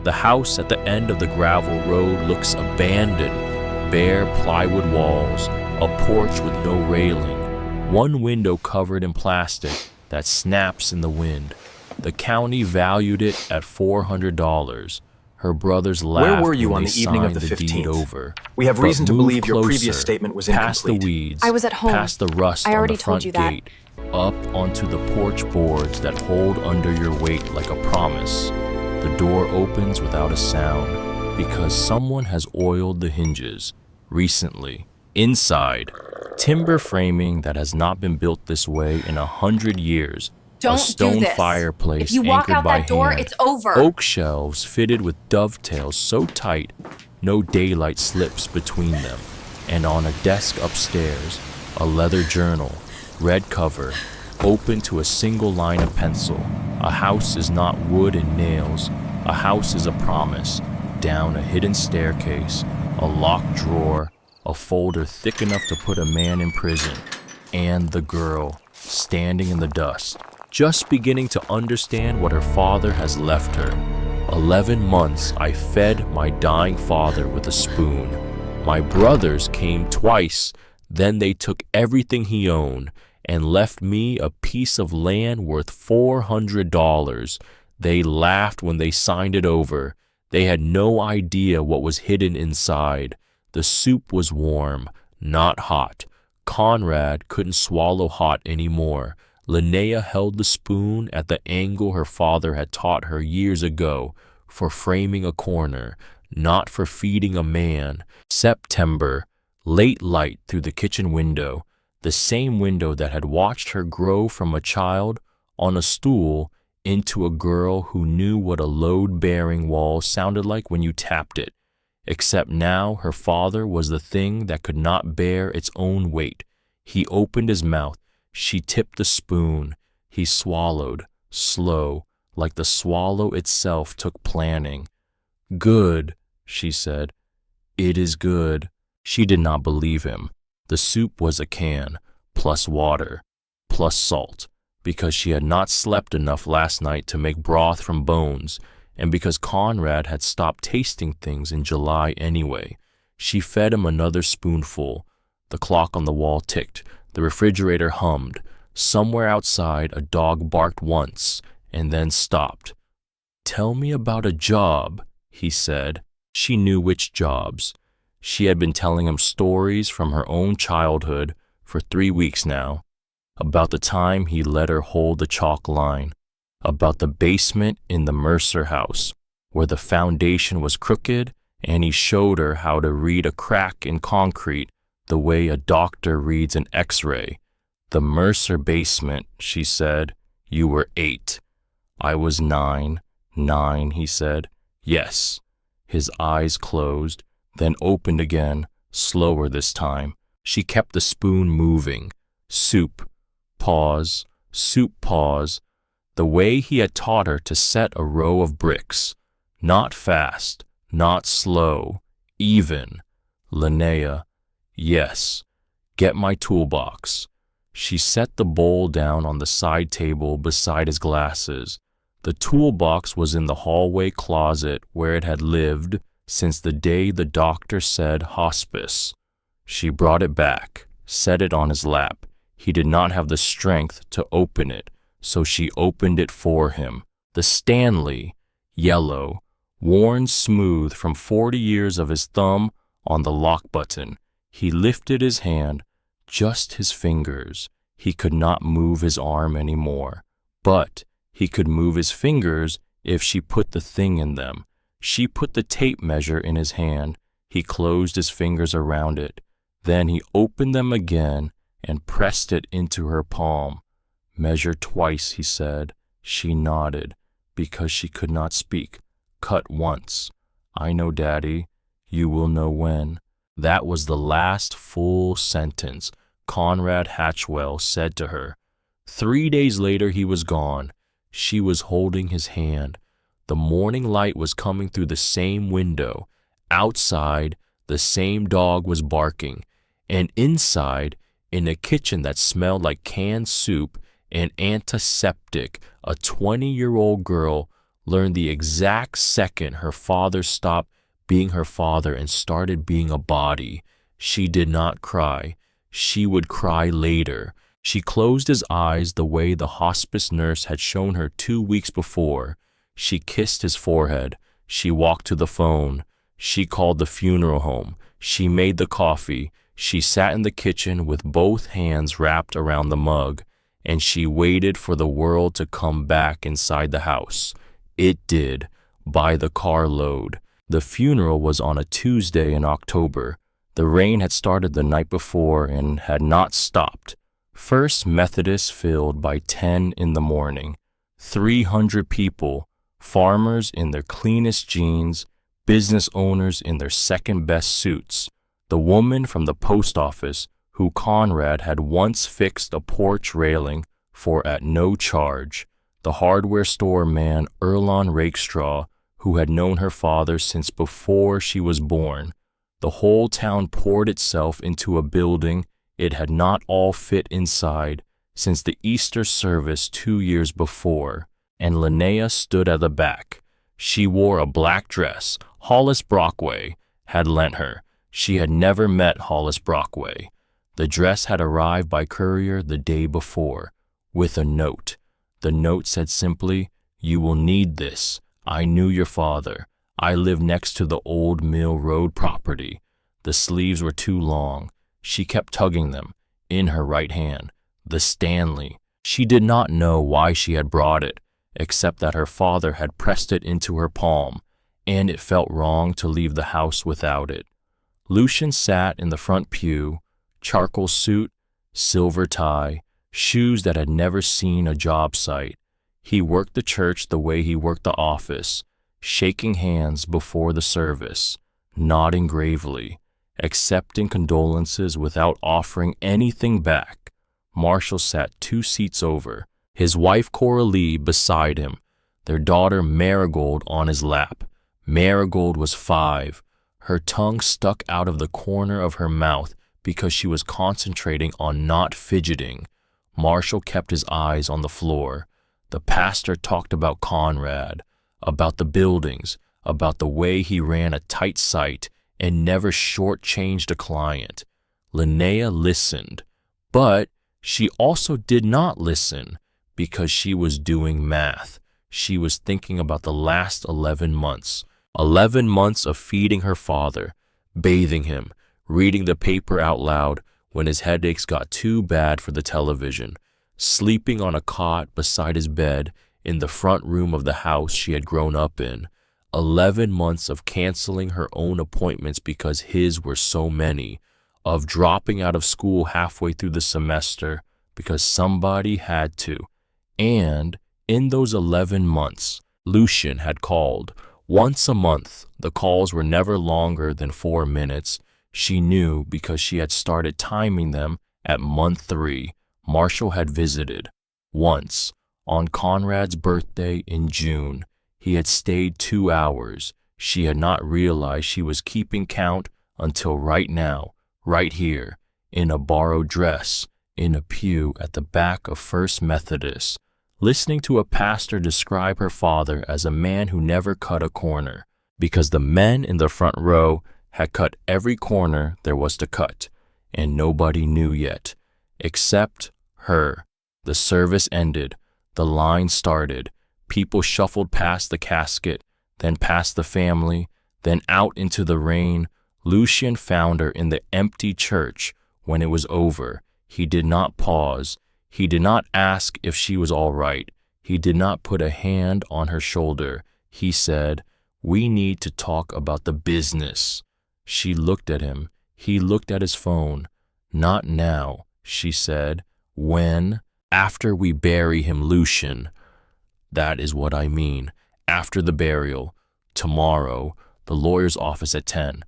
The house at the end of the gravel road looks abandoned. Bare plywood walls, a porch with no railing, one window covered in plastic that snaps in the wind. The county valued it at $400. Her brothers laughed. Where were you when on they the evening of signed the deed 15th? over. We have But reason to move believe your previous closer, statement was past the incomplete. weeds, I was at home. past the rust I on already the told front you that. gate, up onto the porch boards that hold under your weight like a promise. The door opens without a sound because someone has oiled the hinges recently. Inside, timber framing that has not been built this way in 100 years. Don't A stone do this. fireplace If you walk anchored out by that door, hand. it's over. Oak shelves fitted with dovetails so tight no daylight slips between them. And on a desk upstairs, a leather journal, red cover, open to a single line of pencil. A house is not wood and nails. A house is a promise. Down a hidden staircase, a locked drawer, a folder thick enough to put a man in prison, and the girl standing in the dust, just beginning to understand what her father has left her. 11 months I fed my dying father with a spoon. My brothers came twice, then they took everything he owned and left me a piece of land worth $400. They laughed when they signed it over. They had no idea what was hidden inside. The soup was warm, not hot. Conrad couldn't swallow hot anymore. Linnea held the spoon at the angle her father had taught her years ago, for framing a corner, not for feeding a man. September, late light through the kitchen window, the same window that had watched her grow from a child on a stool into a girl who knew what a load-bearing wall sounded like when you tapped it. Except now her father was the thing that could not bear its own weight. He opened his mouth. She tipped the spoon. He swallowed, slow, like the swallow itself took planning. "Good," she said. "It is good." She did not believe him. The soup was a can, plus water, plus salt, because she had not slept enough last night to make broth from bones, and because Conrad had stopped tasting things in July anyway. She fed him another spoonful. The clock on the wall ticked. The refrigerator hummed. Somewhere outside, a dog barked once and then stopped. "Tell me about a job," he said. She knew which jobs. She had been telling him stories from her own childhood for 3 weeks now. About the time he let her hold the chalk line. About the basement in the Mercer house, where the foundation was crooked, and he showed her how to read a crack in concrete the way a doctor reads an X-ray. "The Mercer basement," she said. "You were 8. I was 9. 9, he said. "Yes." His eyes closed, then opened again, slower this time. She kept the spoon moving. Soup. Pause. Soup. Pause. The way he had taught her to set a row of bricks. Not fast, not slow, even. Linnea. "Yes. Get my toolbox." She set the bowl down on the side table beside his glasses. The toolbox was in the hallway closet where it had lived since the day the doctor said hospice. She brought it back, set it on his lap. He did not have the strength to open it, so she opened it for him. The Stanley, yellow, worn smooth from 40 years of his thumb on the lock button. He lifted his hand, just his fingers. He could not move his arm anymore, but he could move his fingers if she put the thing in them. She put the tape measure in his hand. He closed his fingers around it. Then he opened them again and pressed it into her palm. "Measure twice," he said. She nodded, because she could not speak. "Cut once." "I know, Daddy. You will know when." That was the last full sentence Conrad Hatchwell said to her. 3 days later he was gone. She was holding his hand. The morning light was coming through the same window. Outside, the same dog was barking. And inside, in a kitchen that smelled like canned soup and antiseptic, a 20-year-old girl learned the exact second her father stopped being her father and started being a body. She did not cry. She would cry later. She closed his eyes the way the hospice nurse had shown her 2 weeks before. She kissed his forehead. She walked to the phone. She called the funeral home. She made the coffee. She sat in the kitchen with both hands wrapped around the mug, and she waited for the world to come back inside the house. It did, by the carload. The funeral was on a Tuesday in October. The rain had started the night before and had not stopped. First Methodist filled by 10 in the morning. 300 people, farmers in their cleanest jeans, business owners in their second-best suits. The woman from the post office, who Conrad had once fixed a porch railing for at no charge. The hardware store man Erlon Rakestraw, who had known her father since before she was born. The whole town poured itself into a building it had not all fit inside since the Easter service 2 years before, and Linnea stood at the back. She wore a black dress Hollis Brockway had lent her. She had never met Hollis Brockway. The dress had arrived by courier the day before, with a note. The note said simply, "You will need this. I knew your father. I lived next to the old Mill Road property." The sleeves were too long. She kept tugging them, in her right hand. The Stanley. She did not know why she had brought it, except that her father had pressed it into her palm, and it felt wrong to leave the house without it. Lucian sat in the front pew, charcoal suit, silver tie, shoes that had never seen a job site. He worked the church the way he worked the office, shaking hands before the service, nodding gravely, accepting condolences without offering anything back. Marshall sat 2 seats over, his wife Coralie beside him, their daughter Marigold on his lap. Marigold was 5. Her tongue stuck out of the corner of her mouth because she was concentrating on not fidgeting. Marshall kept his eyes on the floor. The pastor talked about Conrad, about the buildings, about the way he ran a tight site and never shortchanged a client. Linnea listened, but she also did not listen because she was doing math. She was thinking about the last 11 months. 11 months of feeding her father, bathing him, reading the paper out loud when his headaches got too bad for the television, sleeping on a cot beside his bed in the front room of the house she had grown up in. 11 months of canceling her own appointments because his were so many, of dropping out of school halfway through the semester because somebody had to. And in those 11 months, Lucian had called. Once a month. The calls were never longer than 4 minutes. She knew because she had started timing them at month 3. Marshall had visited. Once, on Conrad's birthday in June, he had stayed 2 hours. She had not realized she was keeping count until right now, right here, in a borrowed dress, in a pew at the back of First Methodist, listening to a pastor describe her father as a man who never cut a corner, because the men in the front row had cut every corner there was to cut, and nobody knew yet, except her. The service ended. The line started. People shuffled past the casket, then past the family, then out into the rain. Lucian found her in the empty church when it was over. He did not pause. He did not ask if she was all right. He did not put a hand on her shoulder. He said, "We need to talk about the business." She looked at him. He looked at his phone. "Not now," she said. "When?" "After we bury him, Lucian." "That is what I mean. After the burial. Tomorrow. The lawyer's office at 10.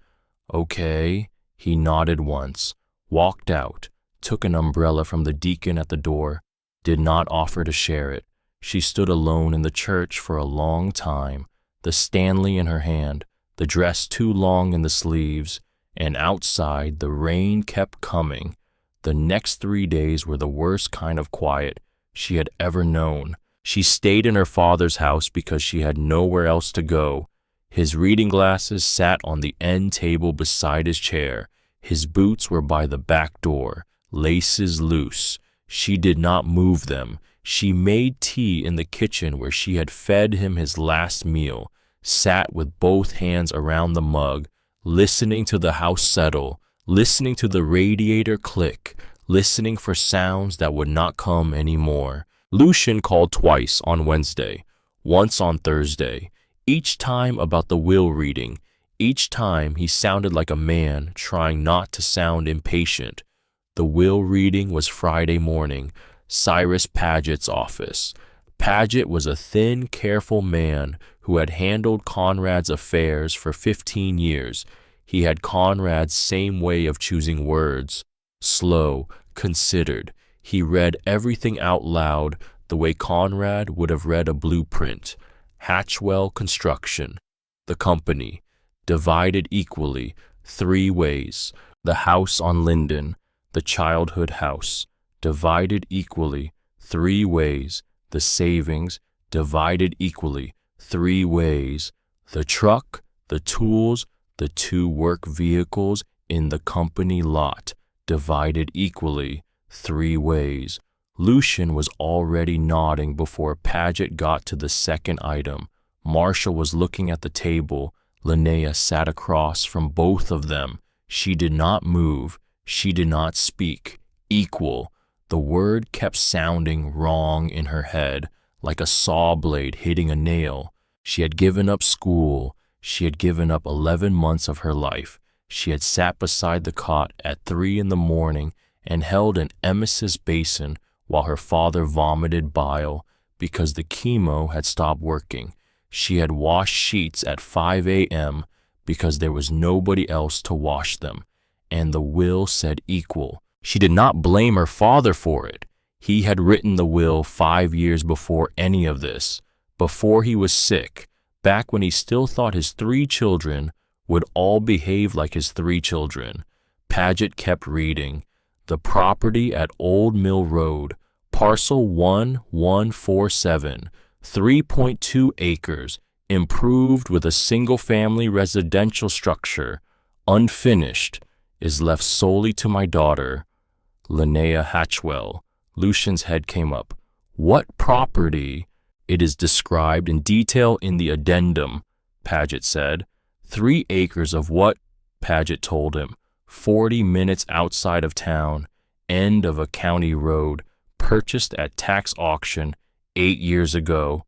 "Okay." He nodded once, walked out, took an umbrella from the deacon at the door, did not offer to share it. She stood alone in the church for a long time, the Stanley in her hand, the dress too long in the sleeves, and outside the rain kept coming. The next 3 days were the worst kind of quiet she had ever known. She stayed in her father's house because she had nowhere else to go. His reading glasses sat on the end table beside his chair. His boots were by the back door, laces loose. She did not move them. She made tea in the kitchen where she had fed him his last meal, sat with both hands around the mug, listening to the house settle, listening to the radiator click, listening for sounds that would not come anymore. Lucian called twice on Wednesday, once on Thursday, each time about the will reading. Each time he sounded like a man trying not to sound impatient. The will reading was Friday morning, Cyrus Paget's office. Paget was a thin, careful man who had handled Conrad's affairs for 15 years. He had Conrad's same way of choosing words, slow, considered. He read everything out loud the way Conrad would have read a blueprint. Hatchwell Construction. The company. Divided equally, 3 ways. The house on Linden. The childhood house. Divided equally, 3 ways. The savings. Divided equally, 3 ways. The truck, the tools, the 2 work vehicles in the company lot. Divided equally, 3 ways. Lucian was already nodding before Paget got to the second item. Marshall was looking at the table. Linnea sat across from both of them. She did not move. She did not speak. Equal. The word kept sounding wrong in her head, like a saw blade hitting a nail. She had given up school. She had given up 11 months of her life. She had sat beside the cot at 3 in the morning and held an emesis basin while her father vomited bile because the chemo had stopped working. She had washed sheets at 5 a.m. because there was nobody else to wash them, and the will said equal. She did not blame her father for it. He had written the will 5 years before any of this, before he was sick, back when he still thought his 3 children would all behave like his 3 children. Paget kept reading. The property at Old Mill Road, parcel 1147, 3.2 acres, improved with a single-family residential structure, unfinished, is left solely to my daughter, Linnea Hatchwell. Lucian's head came up. What property? It is described in detail in the addendum, Paget said. 3 acres of what? Paget told him. 40 minutes outside of town, end of a county road, purchased at tax auction 8 years ago.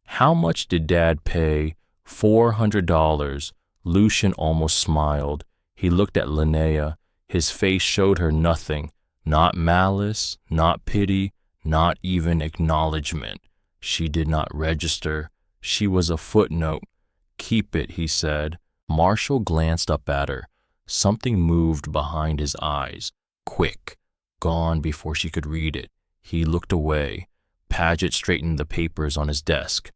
How much did Dad pay? $400. Lucian almost smiled. He looked at Linnea. His face showed her nothing. Not malice, not pity, not even acknowledgement. She did not register. She was a footnote. Keep it, he said. Marshall glanced up at her. Something moved behind his eyes. Quick. Gone before she could read it. He looked away. Paget straightened the papers on his desk.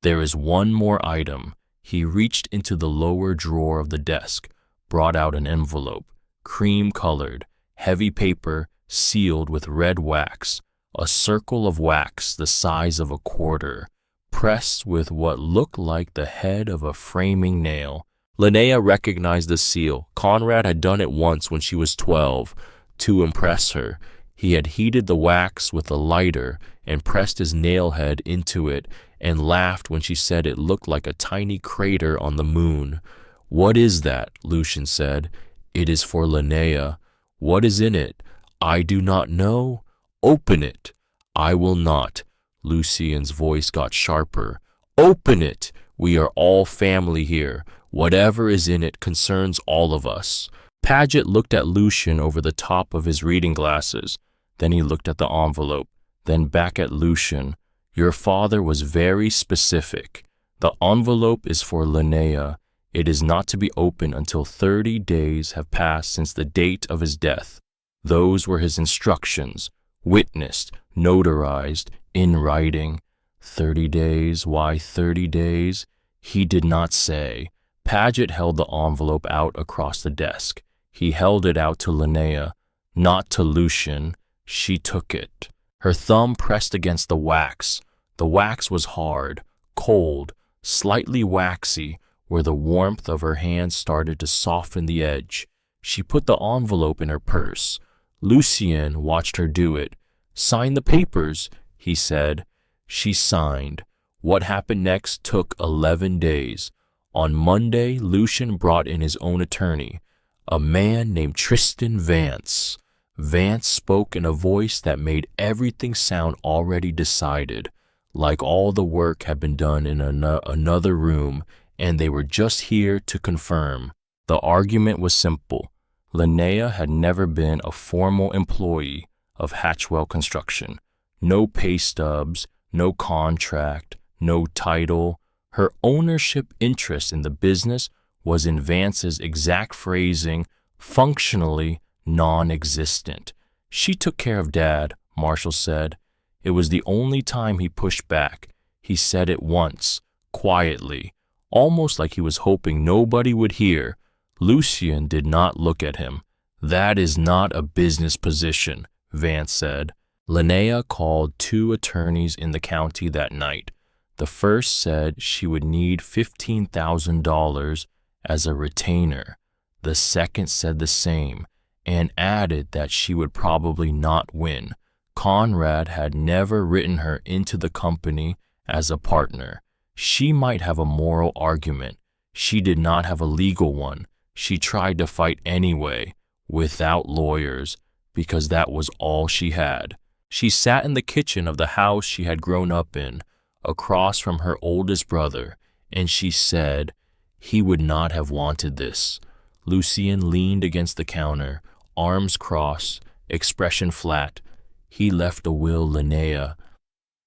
There is one more item. He reached into the lower drawer of the desk, brought out an envelope, cream-colored, heavy paper, sealed with red wax, a circle of wax the size of a quarter, pressed with what looked like the head of a framing nail. Linnea recognized the seal. Conrad had done it once when she was 12, to impress her. He had heated the wax with a lighter and pressed his nail head into it and laughed when she said it looked like a tiny crater on the moon. What is that? Lucian said. It is for Linnea. What is in it? I do not know. Open it. I will not. Lucian's voice got sharper. Open it. We are all family here. Whatever is in it concerns all of us. Paget looked at Lucian over the top of his reading glasses. Then he looked at the envelope, then back at Lucian. Your father was very specific. The envelope is for Linnea. It is not to be opened until 30 days have passed since the date of his death. Those were his instructions, witnessed, notarized, in writing. 30 days, why 30 days? He did not say. Paget held the envelope out across the desk. He held it out to Linnea, not to Lucian. She took it. Her thumb pressed against the wax. The wax was hard, cold, slightly waxy, where the warmth of her hands started to soften the edge. She put the envelope in her purse. Lucien watched her do it. "Sign the papers," he said. She signed. What happened next took 11 days. On Monday, Lucien brought in his own attorney, a man named Tristan Vance. Vance spoke in a voice that made everything sound already decided, like all the work had been done in another room, and they were just here to confirm. The argument was simple. Linnea had never been a formal employee of Hatchwell Construction. No pay stubs, no contract, no title. Her ownership interest in the business was, in Vance's exact phrasing, functionally non-existent. She took care of Dad, Marshall said. It was the only time he pushed back. He said it once, quietly, almost like he was hoping nobody would hear. Lucien did not look at him. "That is not a business position," Vance said. Linnea called 2 attorneys in the county that night. The first said she would need $15,000 as a retainer. The second said the same and added that she would probably not win. Conrad had never written her into the company as a partner. She might have a moral argument. She did not have a legal one. She tried to fight anyway, without lawyers, because that was all she had. She sat in the kitchen of the house she had grown up in, across from her oldest brother, and she said, "He would not have wanted this." Lucien leaned against the counter, arms crossed, expression flat. "He left a will, Linnea.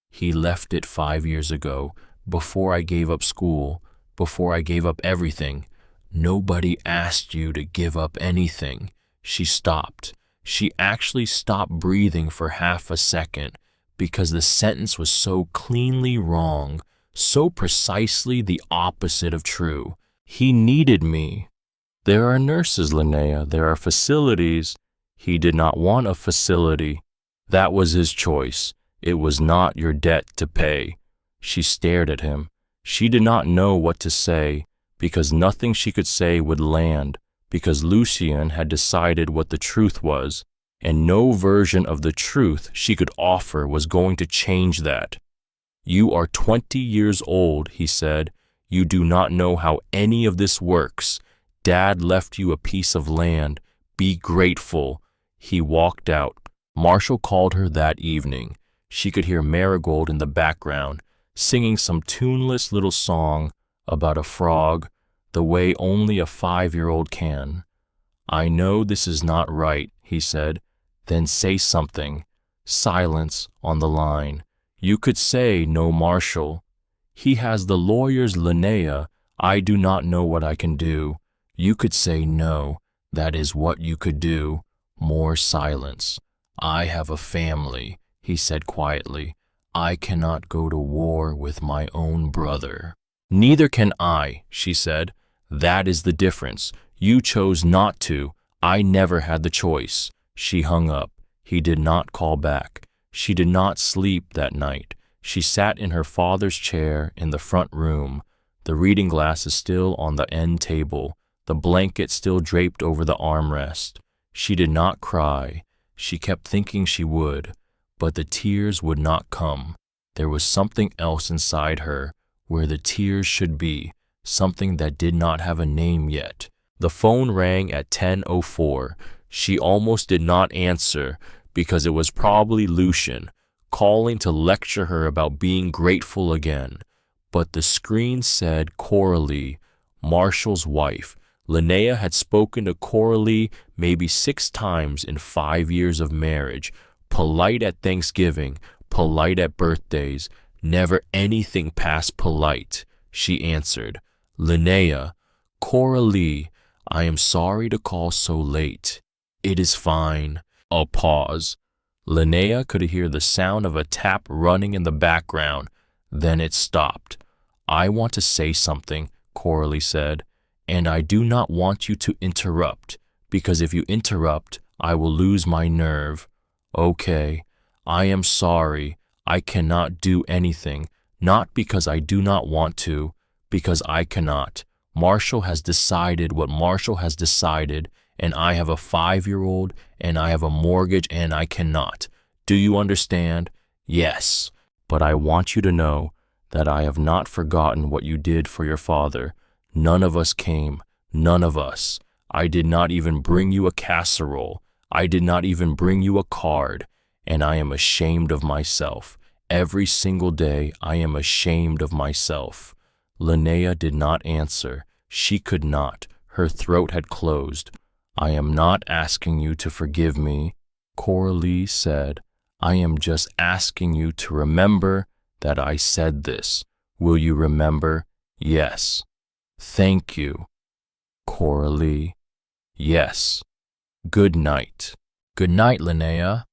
He left it 5 years ago, before I gave up school, before I gave up everything. Nobody asked you to give up anything." She stopped. She actually stopped breathing for half a second because the sentence was so cleanly wrong, so precisely the opposite of true. "He needed me." "There are nurses, Linnea. There are facilities." He did not want a facility. That was his choice. It was not your debt to pay. She stared at him. She did not know what to say, because nothing she could say would land, because Lucien had decided what the truth was, and no version of the truth she could offer was going to change that. "You are 20 years old," he said. "You do not know how any of this works. Dad left you a piece of land. Be grateful." He walked out. Marshall called her that evening. She could hear Marigold in the background, singing some tuneless little song about a frog, the way only a 5-year-old can. "I know this is not right," he said. "Then say something." Silence on the line. "You could say no, Marshall. He has the lawyers, Linnea. I do not know what I can do." You could say no. That is what you could do. More silence. "I have a family," he said quietly. "I cannot go to war with my own brother." "Neither can I," she said. "That is the difference. You chose not to. I never had the choice." She hung up. He did not call back. She did not sleep that night. She sat in her father's chair in the front room, the reading glasses still on the end table, the blanket still draped over the armrest. She did not cry. She kept thinking she would, but the tears would not come. There was something else inside her where the tears should be, something that did not have a name yet. The phone rang at 10:04. She almost did not answer because it was probably Lucien calling to lecture her about being grateful again. But the screen said Coralie, Marshall's wife. Linnea had spoken to Coralie maybe 6 times in 5 years of marriage, polite at Thanksgiving, polite at birthdays, never anything past polite. She answered, "Linnea, Coralie, I am sorry to call so late." "It is fine." A pause. Linnea could hear the sound of a tap running in the background. Then it stopped. "I want to say something," Coralie said, "and I do not want you to interrupt, because if you interrupt, I will lose my nerve." "Okay, I am sorry. I cannot do anything, not because I do not want to, because I cannot. Marshall has decided what Marshall has decided, and I have a 5-year-old, and I have a mortgage, and I cannot. Do you understand? Yes. But I want you to know that I have not forgotten what you did for your father. None of us came. None of us. I did not even bring you a casserole. I did not even bring you a card. And I am ashamed of myself. Every single day I am ashamed of myself. Linnea did not answer. She could not. Her throat had closed. I am not asking you to forgive me, Coralie said. I am just asking you to remember that I said this. Will you remember? Yes. Thank you, Coralie. Yes. Good night. Good night, Linnea.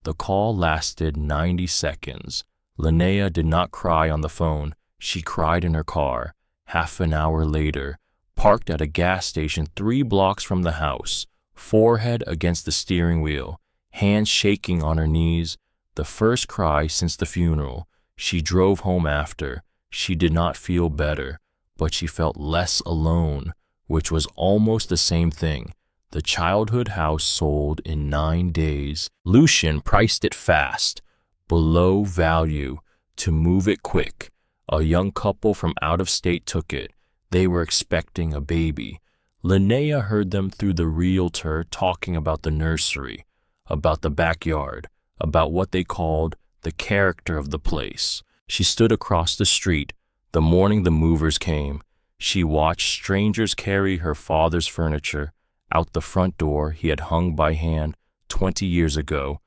The call lasted 90 seconds. Linnea did not cry on the phone. She cried in her car. Half an hour later, parked at a gas station 3 blocks from the house, forehead against the steering wheel, hands shaking on her knees, the first cry since the funeral. She drove home after. She did not feel better, but she felt less alone, which was almost the same thing. The childhood house sold in 9 days. Lucian priced it fast, below value, to move it quick. A young couple from out of state took it. They were expecting a baby. Linnea heard them through the realtor talking about the nursery, about the backyard, about what they called the character of the place. She stood across the street the morning the movers came. She watched strangers carry her father's furniture out the front door he had hung by hand 20 years ago.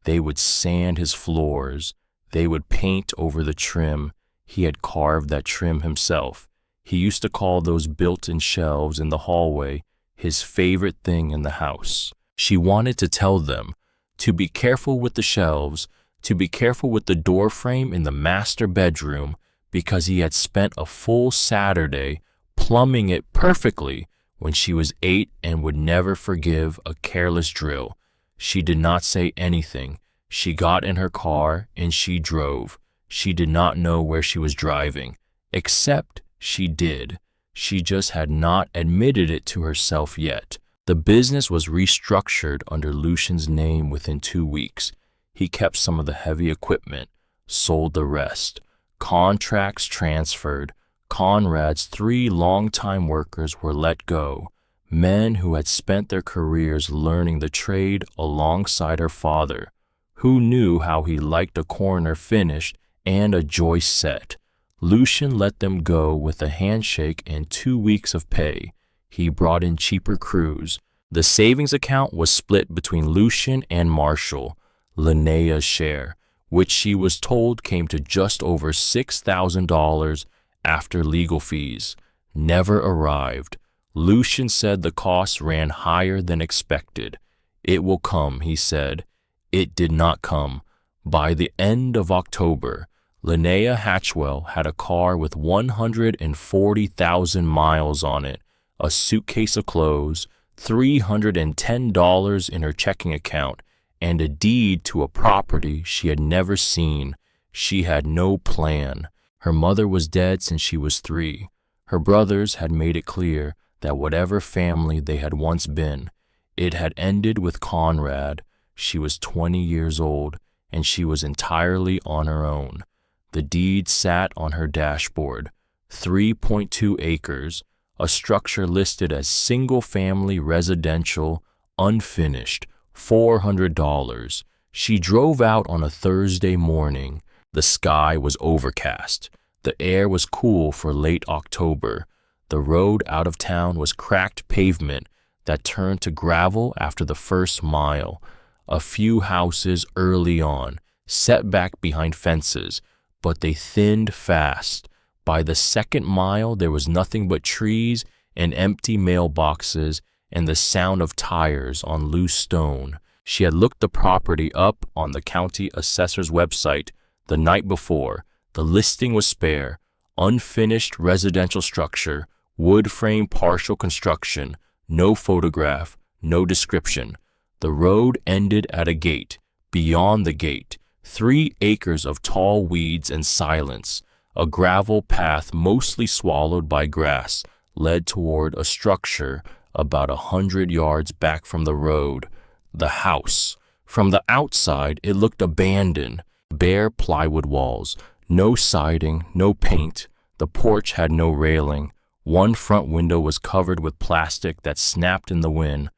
They would sand his floors. They would paint over the trim. He had carved that trim himself. He used to call those built-in shelves in the hallway his favorite thing in the house. She wanted to tell them to be careful with the shelves, to be careful with the door frame in the master bedroom, because he had spent a full Saturday plumbing it perfectly when she was 8 and would never forgive a careless drill. She did not say anything. She got in her car and she drove. She did not know where she was driving, except she did. She just had not admitted it to herself yet. The business was restructured under Lucian's name within 2 weeks. He kept some of the heavy equipment, sold the rest. Contracts transferred. Conrad's 3 longtime workers were let go, men who had spent their careers learning the trade alongside her father, who knew how he liked a corner finished and a joist set. Lucian let them go with a handshake and 2 weeks of pay. He brought in cheaper crews. The savings account was split between Lucian and Marshall, Linnea's share, which she was told came to just over $6,000 after legal fees, never arrived. Lucian said the costs ran higher than expected. It will come, he said. It did not come. By the end of October, Linnea Hatchwell had a car with 140,000 miles on it, a suitcase of clothes, $310 in her checking account, and a deed to a property she had never seen. She had no plan. Her mother was dead since she was 3. Her brothers had made it clear that whatever family they had once been, it had ended with Conrad. She was 20 years old, and she was entirely on her own. The deed sat on her dashboard. 3.2 acres, a structure listed as single-family residential, unfinished, $400. She drove out on a Thursday morning. The sky was overcast. The air was cool for late October. The road out of town was cracked pavement that turned to gravel after the first mile. A few houses early on, set back behind fences, but they thinned fast. By the second mile, there was nothing but trees and empty mailboxes and the sound of tires on loose stone. She had looked the property up on the county assessor's website the night before. The listing was spare, unfinished residential structure, wood frame partial construction, no photograph, no description. The road ended at a gate. Beyond the gate, 3 acres of tall weeds and silence. A gravel path, mostly swallowed by grass, led toward a structure about 100 yards back from the road. The house. From the outside, it looked abandoned. Bare plywood walls, no siding, no paint. The porch had no railing. One front window was covered with plastic that snapped in the wind.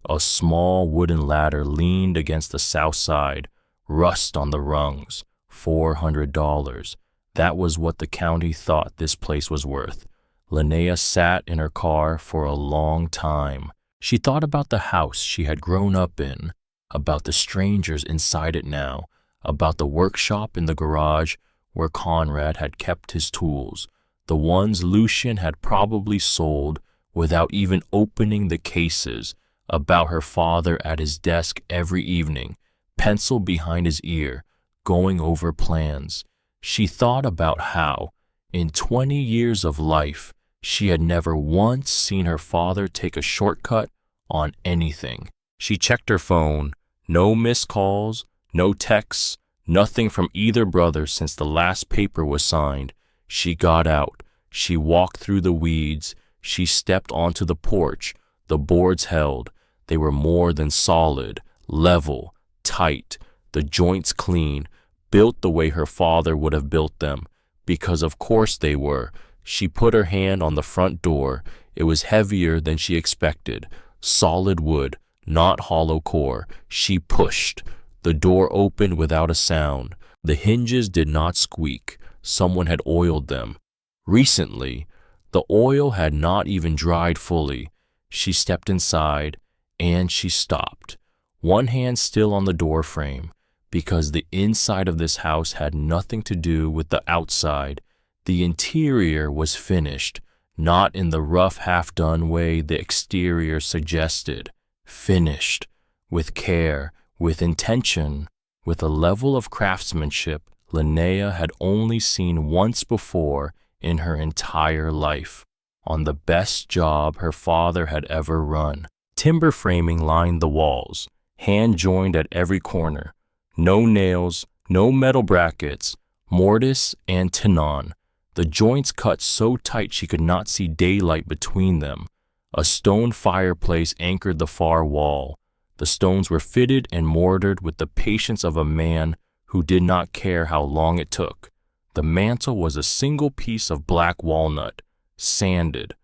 A small wooden ladder leaned against the south side. Rust on the rungs. $400. That was what the county thought this place was worth. Linnea sat in her car for a long time. She thought about the house she had grown up in, about the strangers inside it now, about the workshop in the garage where Conrad had kept his tools, the ones Lucien had probably sold without even opening the cases, about her father at his desk every evening, pencil behind his ear, going over plans. She thought about how, in 20 years of life, she had never once seen her father take a shortcut on anything. She checked her phone. No missed calls, no texts, nothing from either brother since the last paper was signed. She got out. She walked through the weeds. She stepped onto the porch. The boards held. They were more than solid, level, tight, the joints clean, built the way her father would have built them, because of course they were. She put her hand on the front door. It was heavier than she expected. Solid wood, not hollow core. She pushed. The door opened without a sound. The hinges did not squeak. Someone had oiled them. Recently, the oil had not even dried fully. She stepped inside, and she stopped, one hand still on the door frame, because the inside of this house had nothing to do with the outside. The interior was finished, not in the rough, half-done way the exterior suggested. Finished, with care, with intention, with a level of craftsmanship Linnea had only seen once before in her entire life, on the best job her father had ever run. Timber framing lined the walls, hand-joined at every corner. No nails, no metal brackets, mortise and tenon. The joints cut so tight she could not see daylight between them. A stone fireplace anchored the far wall. The stones were fitted and mortared with the patience of a man who did not care how long it took. The mantel was a single piece of black walnut, sanded,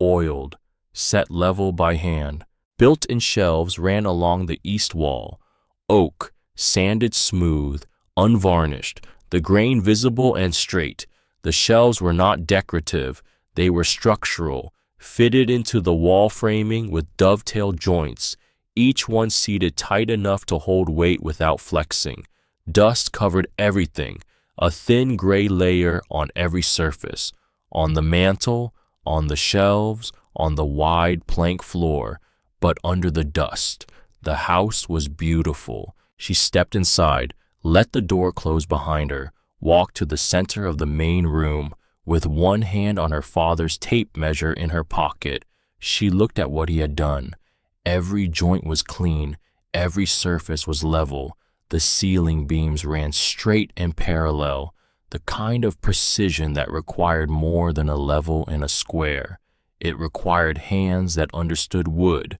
oiled, set level by hand. Built-in shelves ran along the east wall, oak, sanded smooth, unvarnished, the grain visible and straight. The shelves were not decorative, they were structural, fitted into the wall framing with dovetail joints, each one seated tight enough to hold weight without flexing. Dust covered everything, a thin gray layer on every surface, on the mantel, on the shelves, on the wide plank floor. But under the dust, the house was beautiful. She stepped inside, let the door close behind her, walked to the center of the main room. With one hand on her father's tape measure in her pocket, she looked at what he had done. Every joint was clean, every surface was level. The ceiling beams ran straight and parallel, the kind of precision that required more than a level and a square. It required hands that understood wood,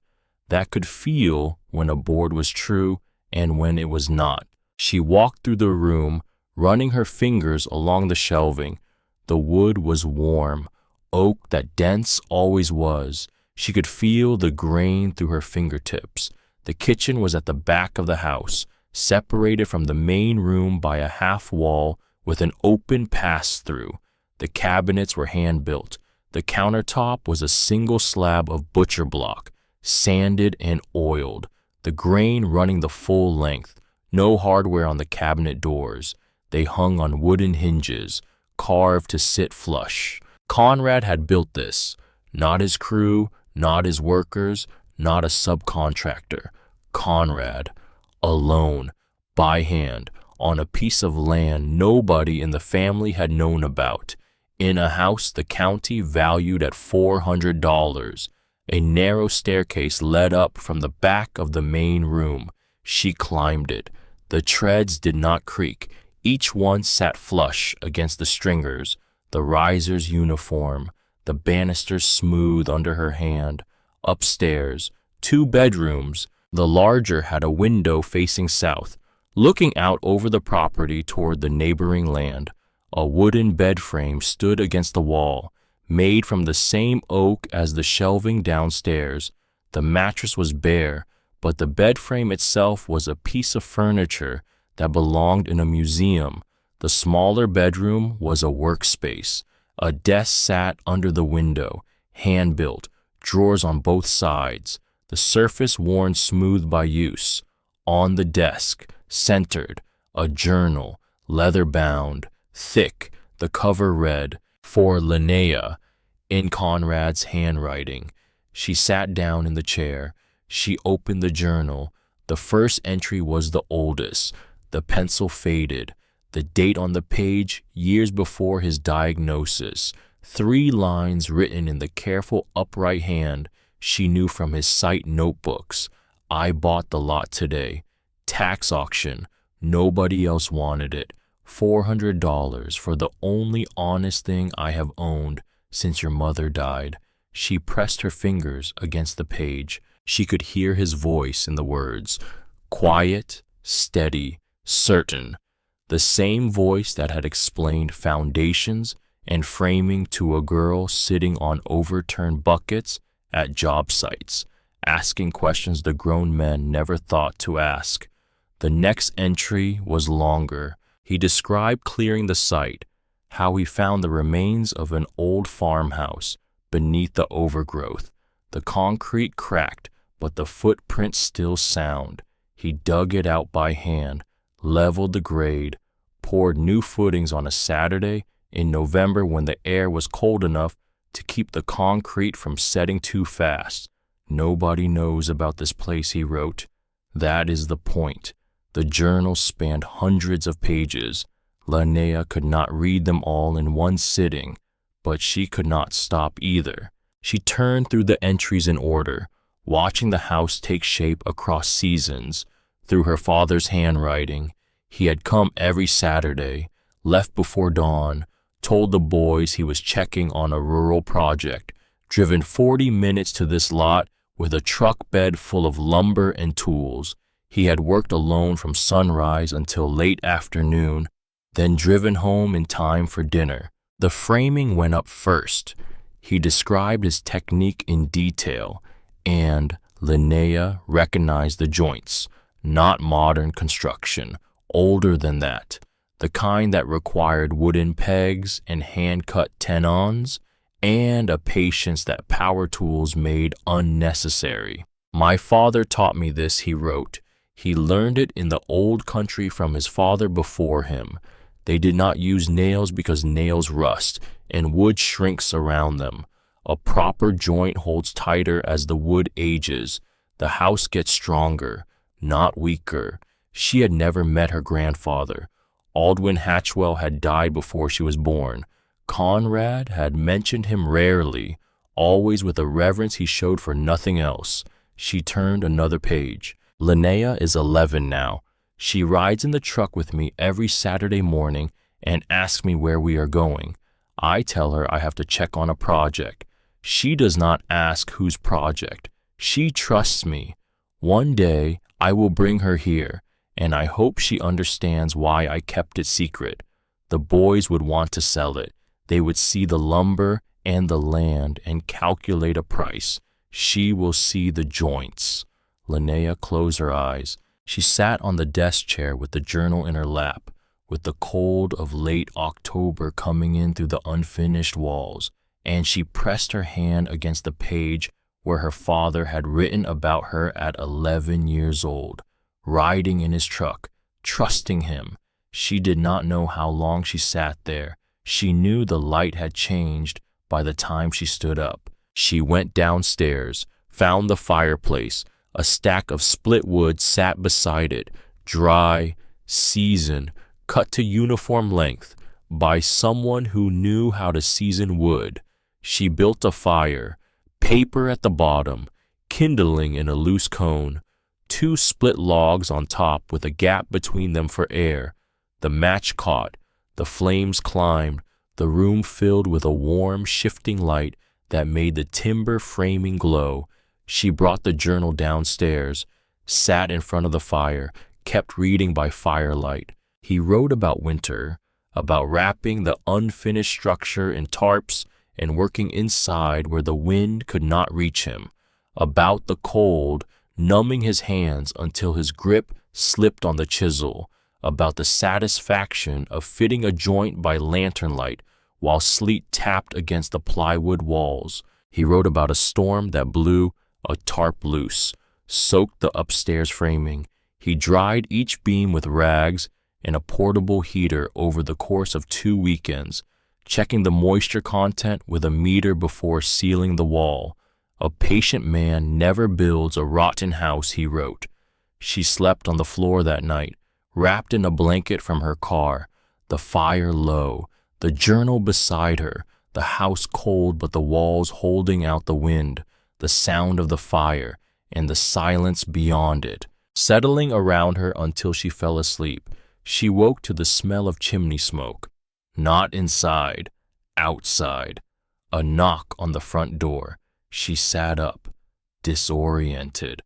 that could feel when a board was true and when it was not. She walked through the room, running her fingers along the shelving. The wood was warm, oak that dense always was. She could feel the grain through her fingertips. The kitchen was at the back of the house, separated from the main room by a half wall with an open pass-through. The cabinets were hand-built. The countertop was a single slab of butcher block, sanded and oiled, the grain running the full length. No hardware on the cabinet doors. They hung on wooden hinges, carved to sit flush. Conrad had built this. Not his crew, not his workers, not a subcontractor. Conrad, alone, by hand, on a piece of land nobody in the family had known about, in a house the county valued at $400. A narrow staircase led up from the back of the main room. She climbed it. The treads did not creak. Each one sat flush against the stringers, the riser's uniform, the banisters smooth under her hand. Upstairs, 2 bedrooms. The larger had a window facing south, looking out over the property toward the neighboring land. A wooden bed frame stood against the wall, made from the same oak as the shelving downstairs. The mattress was bare, but the bed frame itself was a piece of furniture that belonged in a museum. The smaller bedroom was a workspace. A desk sat under the window, hand-built, drawers on both sides, the surface worn smooth by use. On the desk, centered, a journal, leather-bound, thick, the cover read, "For Linnea," in Conrad's handwriting. She sat down in the chair. She opened the journal. The first entry was the oldest. The pencil faded. The date on the page, years before his diagnosis. 3 lines written in the careful upright hand she knew from his sight notebooks. "I bought the lot today. Tax auction. Nobody else wanted it. $400 for the only honest thing I have owned since your mother died." She pressed her fingers against the page. She could hear his voice in the words, quiet, steady, certain. The same voice that had explained foundations and framing to a girl sitting on overturned buckets at job sites, asking questions the grown men never thought to ask. The next entry was longer. He described clearing the site, how he found the remains of an old farmhouse beneath the overgrowth. The concrete cracked, but the footprints still sound. He dug it out by hand, leveled the grade, poured new footings on a Saturday in November when the air was cold enough to keep the concrete from setting too fast. "Nobody knows about this place," he wrote. That is the point. The journal spanned hundreds of pages. Linnea could not read them all in one sitting, but she could not stop either. She turned through the entries in order, watching the house take shape across seasons. Through her father's handwriting, he had come every Saturday, left before dawn, told the boys he was checking on a rural project, driven 40 minutes to this lot with a truck bed full of lumber and tools. He had worked alone from sunrise until late afternoon, then driven home in time for dinner. The framing went up first. He described his technique in detail, and Linnea recognized the joints. Not modern construction, older than that. The kind that required wooden pegs and hand-cut tenons, and a patience that power tools made unnecessary. "My father taught me this," he wrote. He learned it in the old country from his father before him. They did not use nails because nails rust and wood shrinks around them. A proper joint holds tighter as the wood ages. The house gets stronger, not weaker. She had never met her grandfather. Aldwin Hatchwell had died before she was born. Conrad had mentioned him rarely, always with a reverence he showed for nothing else. She turned another page. Linnea is 11 now. She rides in the truck with me every Saturday morning and asks me where we are going. I tell her I have to check on a project. She does not ask whose project. She trusts me. One day I will bring her here, and I hope she understands why I kept it secret. The boys would want to sell it. They would see the lumber and the land and calculate a price. She will see the joints. Linnea closed her eyes. She sat on the desk chair with the journal in her lap, with the cold of late October coming in through the unfinished walls, and she pressed her hand against the page where her father had written about her at 11 years old, riding in his truck, trusting him. She did not know how long she sat there. She knew the light had changed by the time she stood up. She went downstairs, found the fireplace. A stack of split wood sat beside it, dry, seasoned, cut to uniform length by someone who knew how to season wood. She built a fire, paper at the bottom, kindling in a loose cone. two split logs on top with a gap between them for air. The match caught, the flames climbed, the room filled with a warm, shifting light that made the timber framing glow. She brought the journal downstairs, sat in front of the fire, kept reading by firelight. He wrote about winter, about wrapping the unfinished structure in tarps and working inside where the wind could not reach him, about the cold numbing his hands until his grip slipped on the chisel, about the satisfaction of fitting a joint by lantern light while sleet tapped against the plywood walls. He wrote about a storm that blew a tarp loose, soaked the upstairs framing. He dried each beam with rags and a portable heater over the course of 2 weekends, checking the moisture content with a meter before sealing the wall. A patient man never builds a rotten house, he wrote. She slept on the floor that night, wrapped in a blanket from her car, the fire low, the journal beside her, the house cold but the walls holding out the wind, the sound of the fire, and the silence beyond it, settling around her until she fell asleep. She woke to the smell of chimney smoke. Not inside, outside. A knock on the front door. She sat up, disoriented.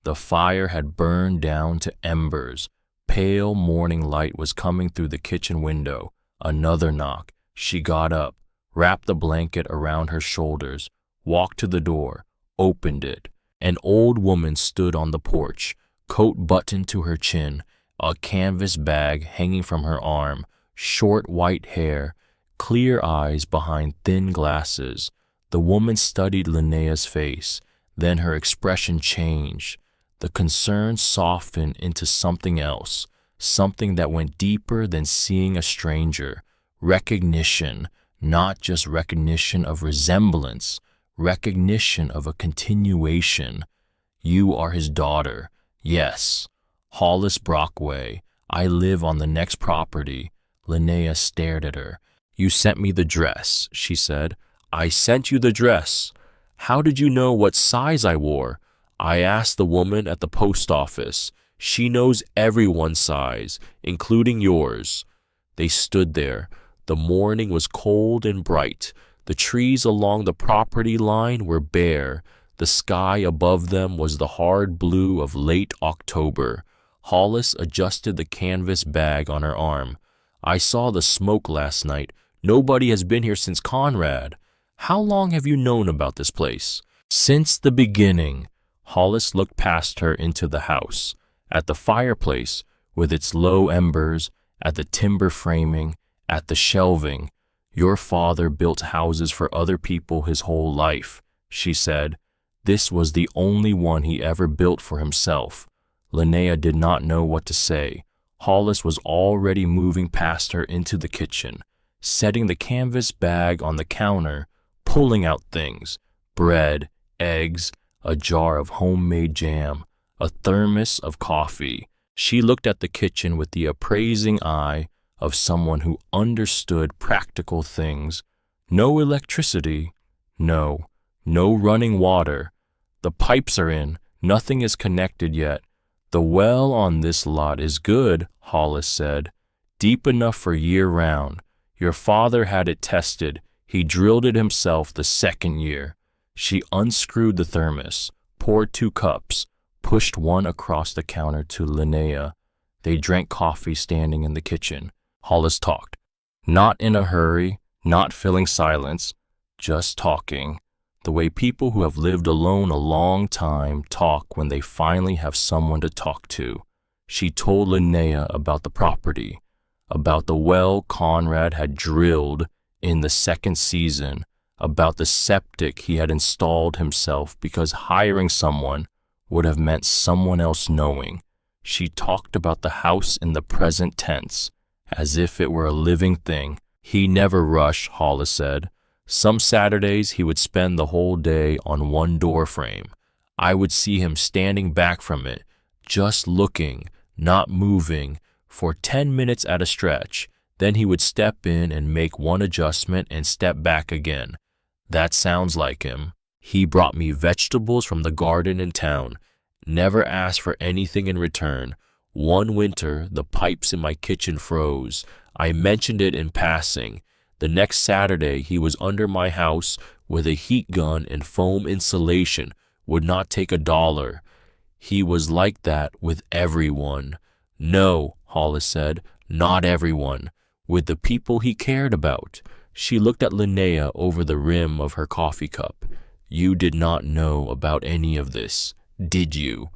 The fire had burned down to embers. Pale morning light was coming through the kitchen window. Another knock. She got up, wrapped the blanket around her shoulders, walked to the door, opened it. An old woman stood on the porch, coat buttoned to her chin, a canvas bag hanging from her arm, short white hair, clear eyes behind thin glasses. The woman studied Linnea's face, then her expression changed. The concern softened into something else, something that went deeper than seeing a stranger. Recognition, not just recognition of resemblance, recognition of a continuation. You are his daughter. Yes. Hollis Brockway. I live on the next property. Linnea stared at her. You sent me the dress, she said. I sent you the dress. How did you know what size I wore? I asked the woman at the post office. She knows everyone's size, including yours. They stood there. The morning was cold and bright. The trees along the property line were bare. The sky above them was the hard blue of late October. Hollis adjusted the canvas bag on her arm. I saw the smoke last night. Nobody has been here since Conrad. How long have you known about this place? Since the beginning. Hollis looked past her into the house, at the fireplace with its low embers, at the timber framing, at the shelving. Your father built houses for other people his whole life, she said. This was the only one he ever built for himself. Linnea did not know what to say. Hollis was already moving past her into the kitchen, setting the canvas bag on the counter, pulling out things, bread, eggs, a jar of homemade jam, a thermos of coffee. She looked at the kitchen with the appraising eye of someone who understood practical things. No electricity. No running water. The pipes are in. Nothing is connected yet. The well on this lot is good, Hollis said. Deep enough for year-round. Your father had it tested. He drilled it himself the second year. She unscrewed the thermos, poured 2 cups, pushed one across the counter to Linnea. They drank coffee standing in the kitchen. Hollis talked. Not in a hurry, not filling silence, just talking. The way people who have lived alone a long time talk when they finally have someone to talk to. She told Linnea about the property, about the well Conrad had drilled in the second season, about the septic he had installed himself because hiring someone would have meant someone else knowing. She talked about the house in the present tense, as if it were a living thing. He never rushed, Hollis said. Some Saturdays he would spend the whole day on one door frame. I would see him standing back from it, just looking, not moving, for 10 minutes at a stretch. Then he would step in and make one adjustment and step back again. That sounds like him. He brought me vegetables from the garden in town, Never asked for anything in return. One winter, the pipes in my kitchen froze. I mentioned it in passing. The next Saturday, he was under my house with a heat gun and foam insulation, would not take $1. He was like that with everyone. No, Hollis said, not everyone. With the people he cared about. She looked at Linnea over the rim of her coffee cup. You did not know about any of this, did you?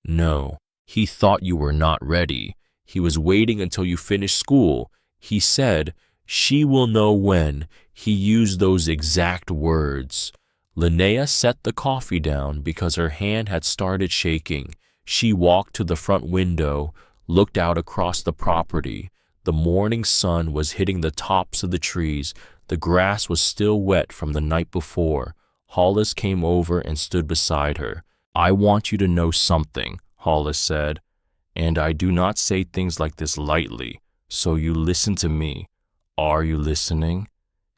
No. He thought you were not ready. He was waiting until you finished school. He said, she will know when. He used those exact words. Linnea set the coffee down because her hand had started shaking. She walked to the front window, looked out across the property. The morning sun was hitting the tops of the trees. The grass was still wet from the night before. Hollis came over and stood beside her. I want you to know something, Hollis said, and I do not say things like this lightly, so you listen to me. Are you listening?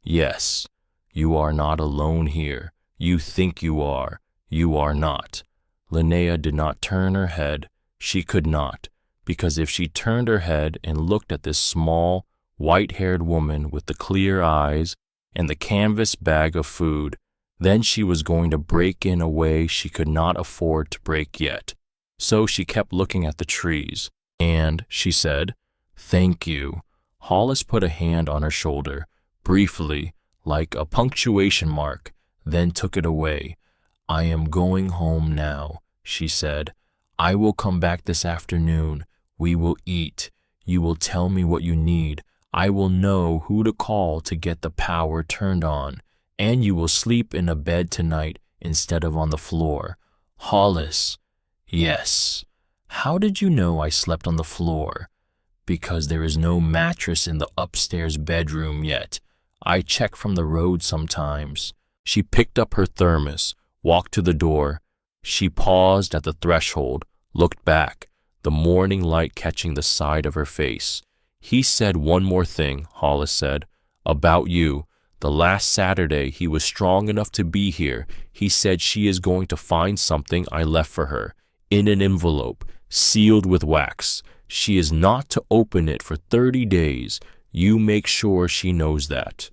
Yes. You are not alone here. You think you are. You are not. Linnea did not turn her head. She could not, because if she turned her head and looked at this small, white-haired woman with the clear eyes and the canvas bag of food, then she was going to break in a way she could not afford to break yet. So she kept looking at the trees, and she said, Thank you. Hollis put a hand on her shoulder, briefly, like a punctuation mark, then took it away. I am going home now, she said. I will come back this afternoon. We will eat. You will tell me what you need. I will know who to call to get the power turned on. And you will sleep in a bed tonight instead of on the floor. Hollis. Yes. How did you know I slept on the floor? Because there is no mattress in the upstairs bedroom yet. I check from the road sometimes. She picked up her thermos, walked to the door. She paused at the threshold, looked back, the morning light catching the side of her face. He said one more thing, Hollis said, about you. The last Saturday he was strong enough to be here. He said she is going to find something I left for her, in an envelope, sealed with wax. She is not to open it for 30 days. You make sure she knows that.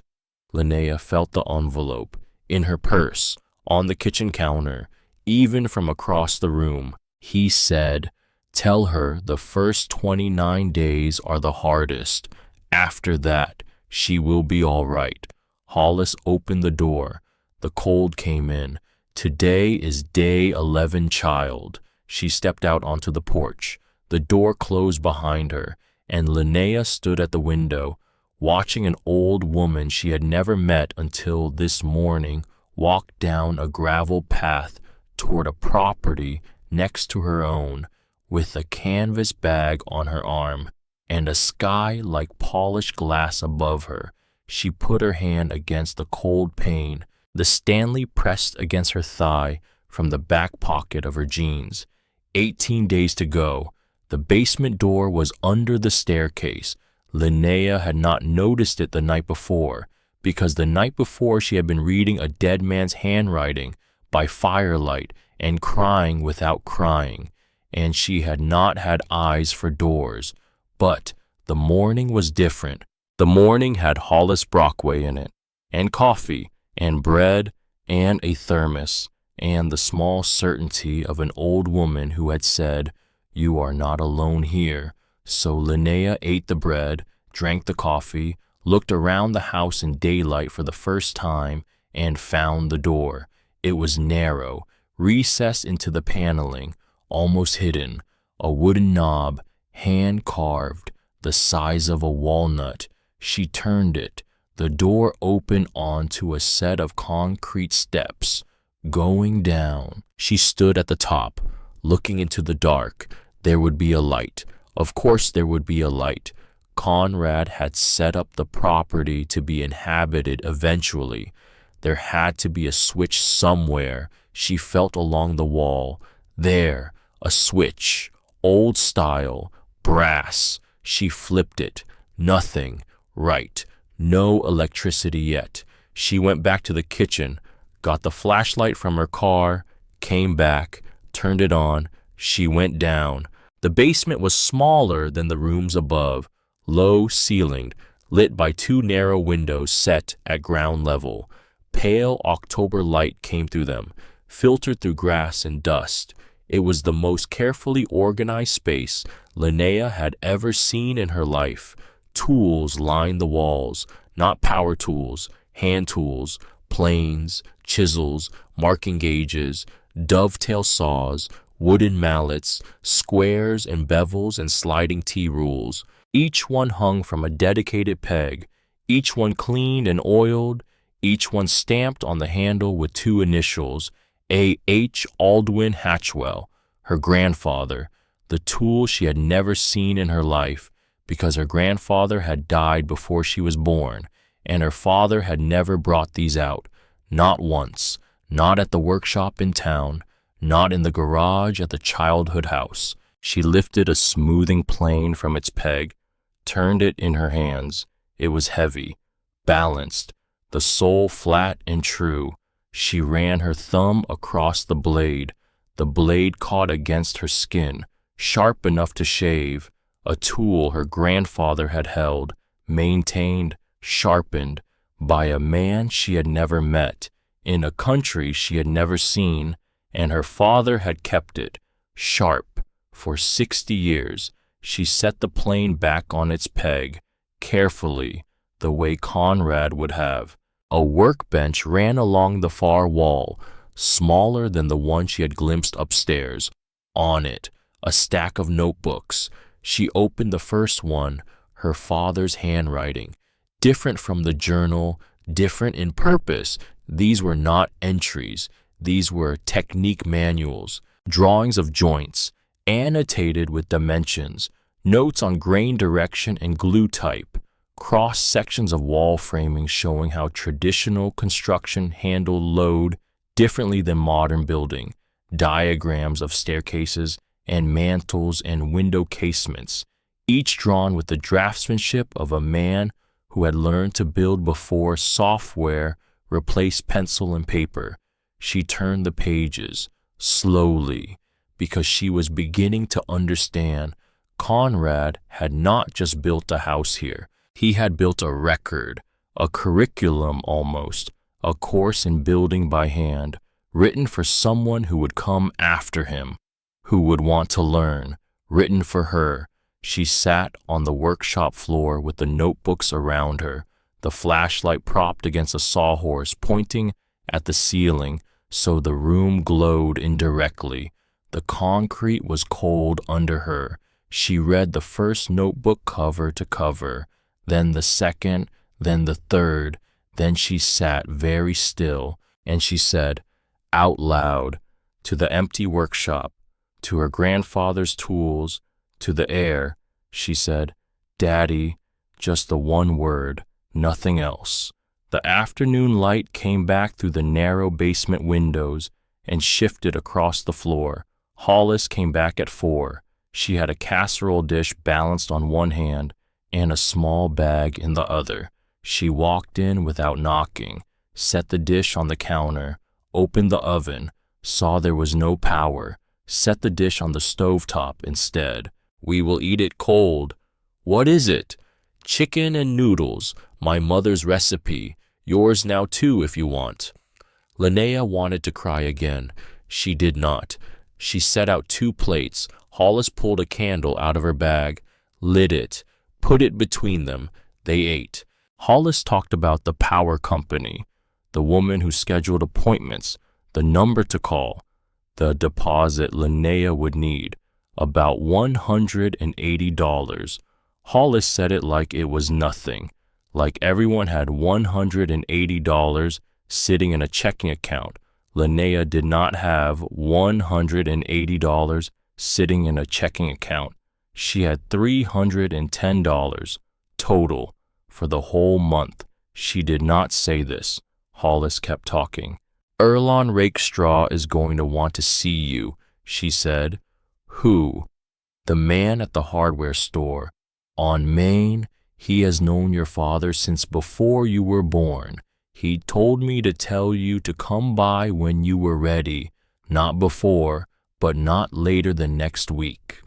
Linnea felt the envelope, in her purse, on the kitchen counter, even from across the room. He said, Tell her the first 29 days are the hardest. After that, she will be all right. Hollis opened the door. The cold came in. Today is day 11, child. She stepped out onto the porch. The door closed behind her, and Linnea stood at the window, watching an old woman she had never met until this morning walk down a gravel path toward a property next to her own, with a canvas bag on her arm and a sky like polished glass above her. She put her hand against the cold pane. The Stanley pressed against her thigh from the back pocket of her jeans. 18 days to go. The basement door was under the staircase. Linnea had not noticed it the night before, because the night before she had been reading a dead man's handwriting by firelight and crying without crying, and she had not had eyes for doors. But the morning was different. The morning had Hollis Brockway in it, and coffee, and bread, and a thermos, and the small certainty of an old woman who had said, You are not alone here. So Linnea ate the bread, drank the coffee, looked around the house in daylight for the first time, and found the door. It was narrow, recessed into the paneling, almost hidden, a wooden knob, hand-carved, the size of a walnut. She turned it. The door opened onto a set of concrete steps. Going down, she stood at the top, looking into the dark. There would be a light. Of course there would be a light. Conrad had set up the property to be inhabited eventually. There had to be a switch somewhere. She felt along the wall. There, a switch, old style, brass. She flipped it. Nothing. Right. No electricity yet. She went back to the kitchen, got the flashlight from her car, came back, turned it on. She went down. The basement was smaller than the rooms above, low-ceilinged, lit by two narrow windows set at ground level. Pale October light came through them, filtered through grass and dust. It was the most carefully organized space Linnea had ever seen in her life. Tools lined the walls, not power tools, hand tools, planes, chisels, marking gauges, dovetail saws, wooden mallets, squares and bevels and sliding T-rules. Each one hung from a dedicated peg, each one cleaned and oiled, each one stamped on the handle with two initials, A. H. Aldwin Hatchwell, her grandfather, the tool she had never seen in her life because her grandfather had died before she was born, and her father had never brought these out, not once, not at the workshop in town, not in the garage at the childhood house. She lifted a smoothing plane from its peg, turned it in her hands. It was heavy, balanced, the sole flat and true. She ran her thumb across the blade. The blade caught against her skin, sharp enough to shave, a tool her grandfather had held, maintained, sharpened, by a man she had never met, in a country she had never seen, and her father had kept it, sharp, for 60 years. She set the plane back on its peg, carefully, the way Conrad would have. A workbench ran along the far wall, smaller than the one she had glimpsed upstairs. On it, a stack of notebooks. She opened the first one, her father's handwriting. Different from the journal, different in purpose. These were not entries. These were technique manuals, drawings of joints, annotated with dimensions, notes on grain direction and glue type, cross sections of wall framing showing how traditional construction handled load differently than modern building, diagrams of staircases and mantels and window casements, each drawn with the draftsmanship of a man who had learned to build before software replaced pencil and paper. She turned the pages, slowly, because she was beginning to understand Conrad had not just built a house here. He had built a record, a curriculum almost, a course in building by hand, written for someone who would come after him, who would want to learn, written for her. She sat on the workshop floor with the notebooks around her, the flashlight propped against a sawhorse pointing at the ceiling so the room glowed indirectly. The concrete was cold under her. She read the first notebook cover to cover, then the second, then the third. Then she sat very still, and she said, out loud, to the empty workshop, to her grandfather's tools, to the air, she said, Daddy, just the one word, nothing else. The afternoon light came back through the narrow basement windows and shifted across the floor. Hollis came back at 4. She had a casserole dish balanced on one hand and a small bag in the other. She walked in without knocking, set the dish on the counter, opened the oven, saw there was no power, set the dish on the stovetop instead. We will eat it cold. What is it? Chicken and noodles, my mother's recipe. Yours now too if you want. Linnea wanted to cry again. She did not. She set out 2 plates. Hollis pulled a candle out of her bag, lit it, put it between them. They ate. Hollis talked about the power company, the woman who scheduled appointments, the number to call, the deposit Linnea would need, about $180. Hollis said it like it was nothing, like everyone had $180 sitting in a checking account. Linnea did not have $180 sitting in a checking account. She had $310 total for the whole month. She did not say this. Hollis kept talking. Erlon Rakestraw is going to want to see you, she said. Who? The man at the hardware store. On Main, he has known your father since before you were born. He told me to tell you to come by when you were ready. Not before, but not later than next week.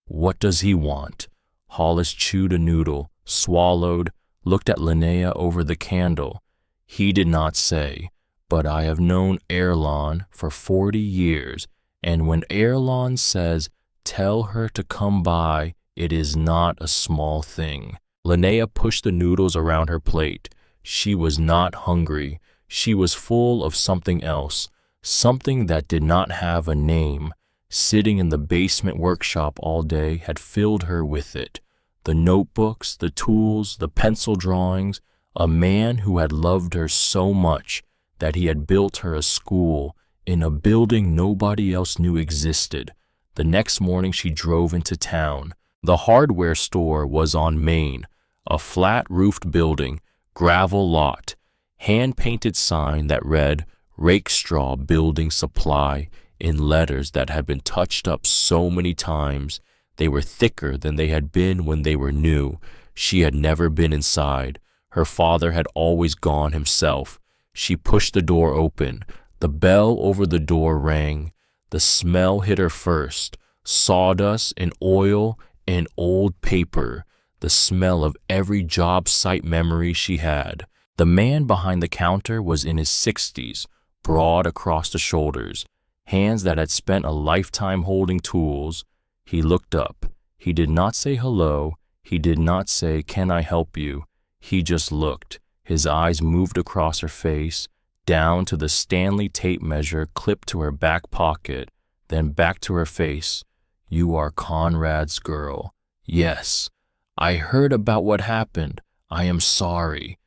What does he want? Hollis chewed a noodle, swallowed, looked at Linnea over the candle. He did not say, but I have known Erlon for 40 years, and when Erlon says, tell her to come by, it is not a small thing. Linnea pushed the noodles around her plate. She was not hungry. She was full of something else, something that did not have a name. Sitting in the basement workshop all day had filled her with it. The notebooks, the tools, the pencil drawings, a man who had loved her so much that he had built her a school in a building nobody else knew existed. The next morning she drove into town. The hardware store was on Main, a flat-roofed building, gravel lot, hand-painted sign that read, Rakestraw Building Supply, in letters that had been touched up so many times. They were thicker than they had been when they were new. She had never been inside. Her father had always gone himself. She pushed the door open. The bell over the door rang. The smell hit her first. Sawdust and oil and old paper. The smell of every job site memory she had. The man behind the counter was in his 60s, broad across the shoulders, hands that had spent a lifetime holding tools. He looked up. He did not say hello. He did not say, can I help you? He just looked. His eyes moved across her face, down to the Stanley tape measure clipped to her back pocket, then back to her face. You are Conrad's girl. Yes. I heard about what happened. I am sorry.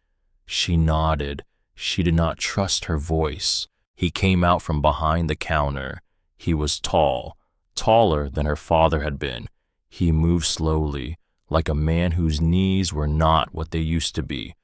She nodded. She did not trust her voice. He came out from behind the counter. He was tall, taller than her father had been. He moved slowly, like a man whose knees were not what they used to be.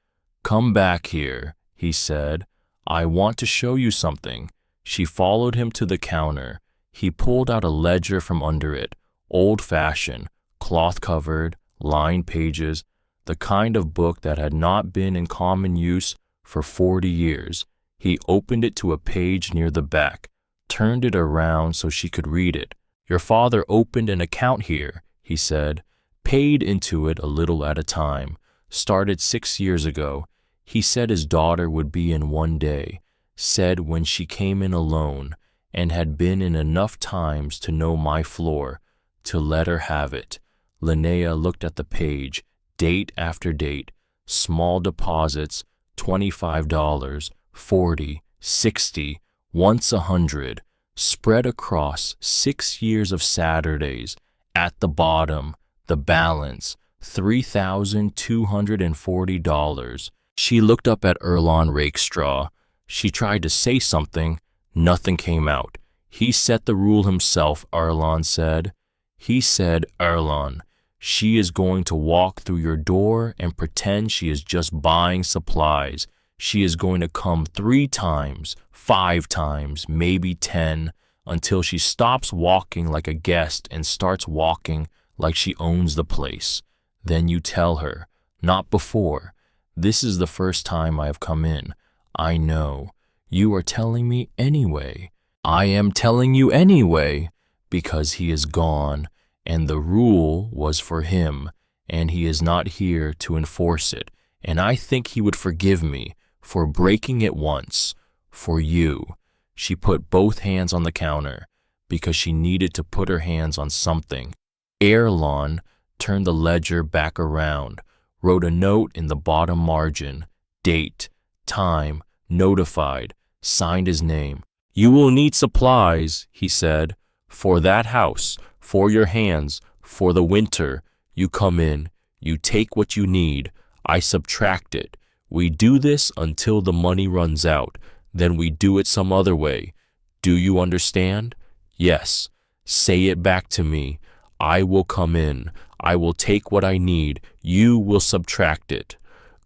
Come back here, he said. I want to show you something. She followed him to the counter. He pulled out a ledger from under it, old-fashioned, cloth-covered, lined pages, the kind of book that had not been in common use for 40 years. He opened it to a page near the back, turned it around so she could read it. Your father opened an account here, he said, paid into it a little at a time, started 6 years ago. He said his daughter would be in one day, said when she came in alone, and had been in enough times to know my floor, to let her have it. Linnea looked at the page, date after date, small deposits, $25, 40, 60, once 100, spread across 6 years of Saturdays. At the bottom, the balance, $3,240. She looked up at Erlon Rakestraw. She tried to say something. Nothing came out. He set the rule himself, Erlon said. He said, Erlon, she is going to walk through your door and pretend she is just buying supplies. She is going to come 3 times, 5 times, maybe 10, until she stops walking like a guest and starts walking like she owns the place. Then you tell her, not before. This is the first time I have come in. I know. You are telling me anyway. I am telling you anyway, because he is gone, and the rule was for him, and he is not here to enforce it, and I think he would forgive me for breaking it once, for you. She put both hands on the counter, because she needed to put her hands on something. Erlon turned the ledger back around, wrote a note in the bottom margin, date, time, notified, signed his name. You will need supplies, he said, for that house, for your hands, for the winter. You come in, you take what you need, I subtract it. We do this until the money runs out, then we do it some other way. Do you understand? Yes. Say it back to me. I will come in. I will take what I need. You will subtract it.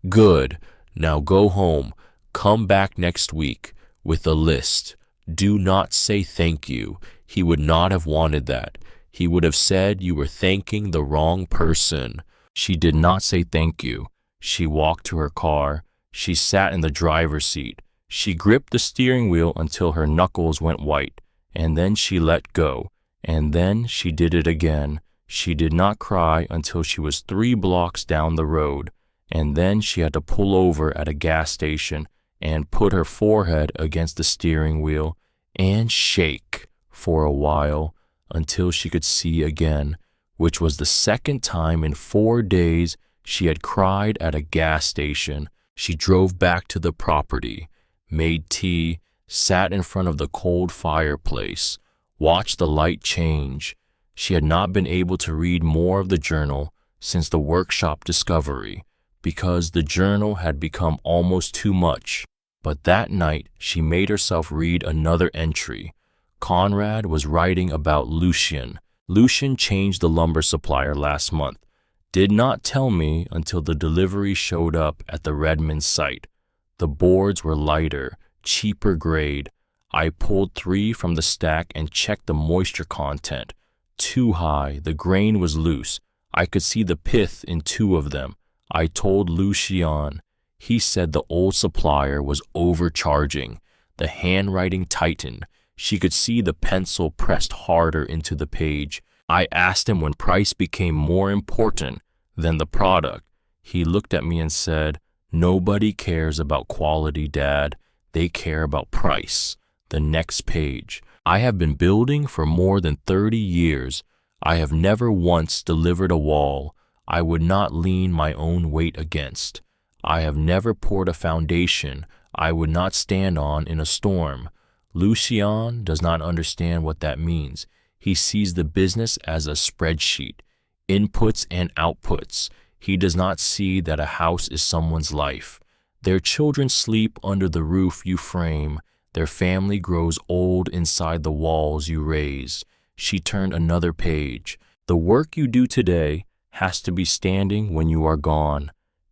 Good. Now go home. Come back next week with a list. Do not say thank you. He would not have wanted that. He would have said you were thanking the wrong person. She did not say thank you. She walked to her car. She sat in the driver's seat. She gripped the steering wheel until her knuckles went white. and then she let go, and then she did it again. She did not cry until she was 3 blocks down the road, and then she had to pull over at a gas station and put her forehead against the steering wheel and shake for a while until she could see again, which was the second time in 4 days she had cried at a gas station. She drove back to the property, made tea, sat in front of the cold fireplace, watched the light change. She had not been able to read more of the journal since the workshop discovery, because the journal had become almost too much. But that night she made herself read another entry. Conrad was writing about Lucian. Lucian changed the lumber supplier last month. Did not tell me until the delivery showed up at the Redmond site. The boards were lighter, cheaper grade. I pulled 3 from the stack and checked the moisture content. Too high, the grain was loose. I could see the pith in 2 of them. I told Lucian. He said the old supplier was overcharging. The handwriting tightened. She could see the pencil pressed harder into the page. I asked him when price became more important than the product. He looked at me and said, "Nobody cares about quality, Dad. They care about price." The next page. I have been building for more than 30 years. I have never once delivered a wall I would not lean my own weight against. I have never poured a foundation I would not stand on in a storm. Lucian does not understand what that means. He sees the business as a spreadsheet, inputs and outputs. He does not see that a house is someone's life. Their children sleep under the roof you frame. Their family grows old inside the walls you raise. She turned another page. The work you do today has to be standing when you are gone,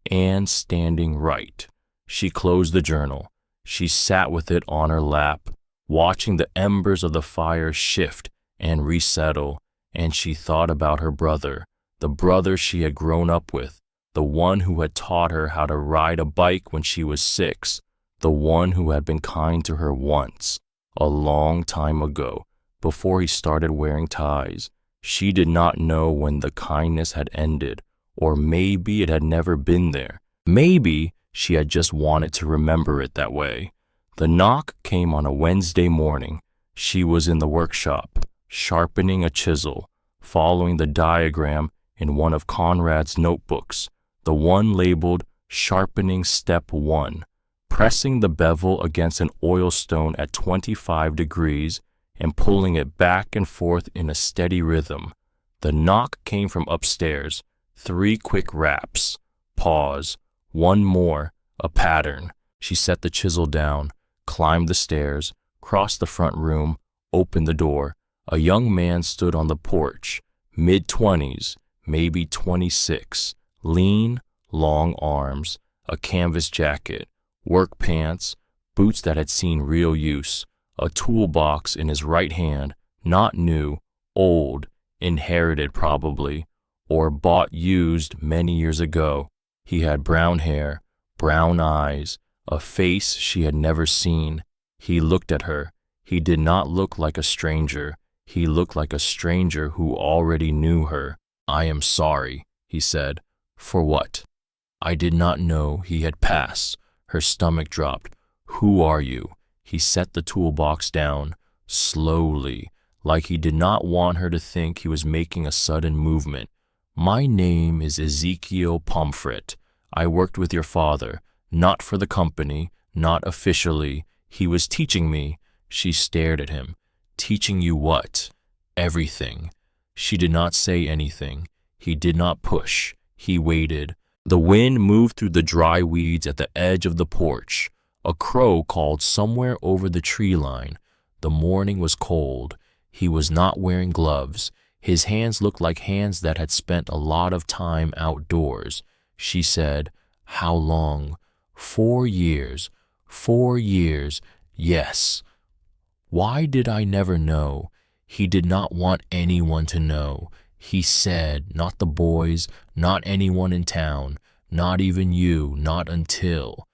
and standing right. She closed the journal. She sat with it on her lap, watching the embers of the fire shift and resettle, and she thought about her brother, the brother she had grown up with, the one who had taught her how to ride a bike when she was 6, the one who had been kind to her once, a long time ago, before he started wearing ties. She did not know when the kindness had ended, or maybe it had never been there. Maybe she had just wanted to remember it that way. The knock came on a Wednesday morning. She was in the workshop, sharpening a chisel, following the diagram in one of Conrad's notebooks, the one labeled Sharpening Step 1, pressing the bevel against an oil stone at 25 degrees and pulling it back and forth in a steady rhythm. The knock came from upstairs. 3 quick raps. Pause. 1 more. A pattern. She set the chisel down, climbed the stairs, crossed the front room, opened the door. A young man stood on the porch, mid-20s, maybe 26, lean, long arms, a canvas jacket, work pants, boots that had seen real use, a toolbox in his right hand, not new, old, inherited probably, or bought used many years ago. He had brown hair, brown eyes, a face she had never seen. He looked at her. He did not look like a stranger. He looked like a stranger who already knew her. "I am sorry," he said. "For what?" I did not know he had passed. Her stomach dropped. "Who are you?" He set the toolbox down, slowly, like he did not want her to think he was making a sudden movement. "My name is Ezekiel Pomfret. I worked with your father, not for the company, not officially. He was teaching me." She stared at him. "Teaching you what?" "Everything." She did not say anything. He did not push. He waited. The wind moved through the dry weeds at the edge of the porch. A crow called somewhere over the tree line. The morning was cold. He was not wearing gloves. His hands looked like hands that had spent a lot of time outdoors. She said, "How long?" 4 years. 4 years. Yes. Why did I never know? He did not want anyone to know. He said, not the boys, not anyone in town, not even you, not until.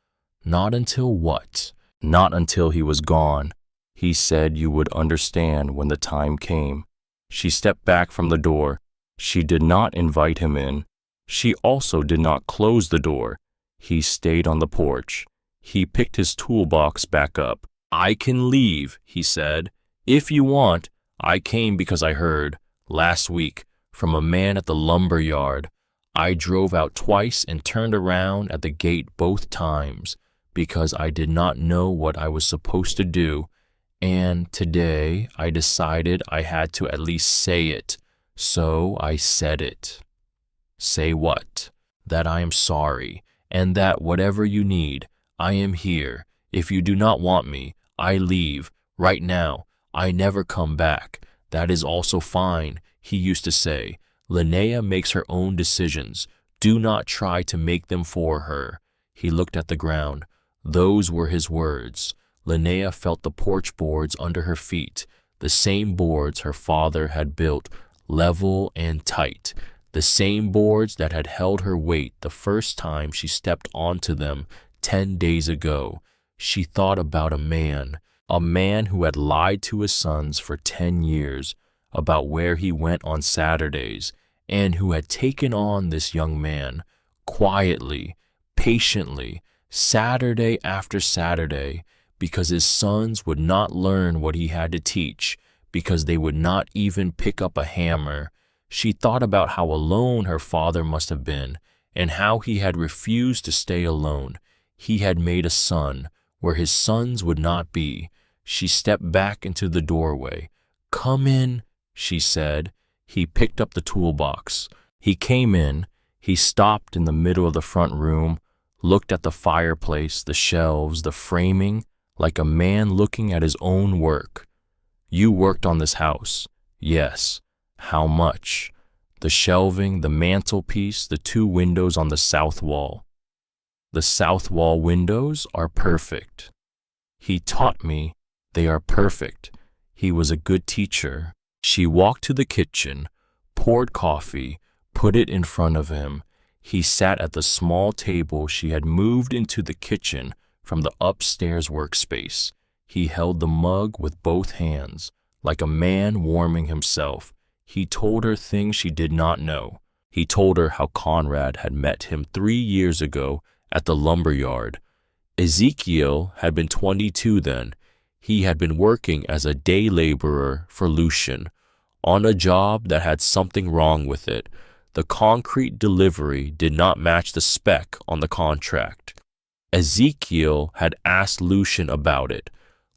Not until what? Not until he was gone. He said you would understand when the time came. She stepped back from the door. She did not invite him in. She also did not close the door. He stayed on the porch. He picked his toolbox back up. I can leave, he said. If you want. I came because I heard, last week, from a man at the lumber yard. I drove out twice and turned around at the gate both times because I did not know what I was supposed to do, and today I decided I had to at least say it, so I said it. Say what? That I am sorry, and that whatever you need, I am here. If you do not want me, I leave, right now. I never come back. That is also fine, he used to say. Linnea makes her own decisions. Do not try to make them for her. He looked at the ground. Those were his words. Linnea felt the porch boards under her feet, the same boards her father had built, level and tight, the same boards that had held her weight the first time she stepped onto them 10 days ago. She thought about a man who had lied to his sons for 10 years about where he went on Saturdays, and who had taken on this young man quietly, patiently, Saturday after Saturday, because his sons would not learn what he had to teach, because they would not even pick up a hammer. She thought about how alone her father must have been, and how he had refused to stay alone. He had made a son where his sons would not be. She stepped back into the doorway. Come in, she said. He picked up the toolbox. He came in. He stopped in the middle of the front room, looked at the fireplace, the shelves, the framing, like a man looking at his own work. You worked on this house. Yes. How much? The shelving, the mantelpiece, the 2 windows on the south wall. The south wall windows are perfect. He taught me they are perfect. He was a good teacher. She walked to the kitchen, poured coffee, put it in front of him. He sat at the small table she had moved into the kitchen from the upstairs workspace. He held the mug with both hands, like a man warming himself. He told her things she did not know. He told her how Conrad had met him 3 years ago at the lumber yard. Ezekiel had been 22 then. He had been working as a day laborer for Lucian, on a job that had something wrong with it. The concrete delivery did not match the spec on the contract. Ezekiel had asked Lucian about it.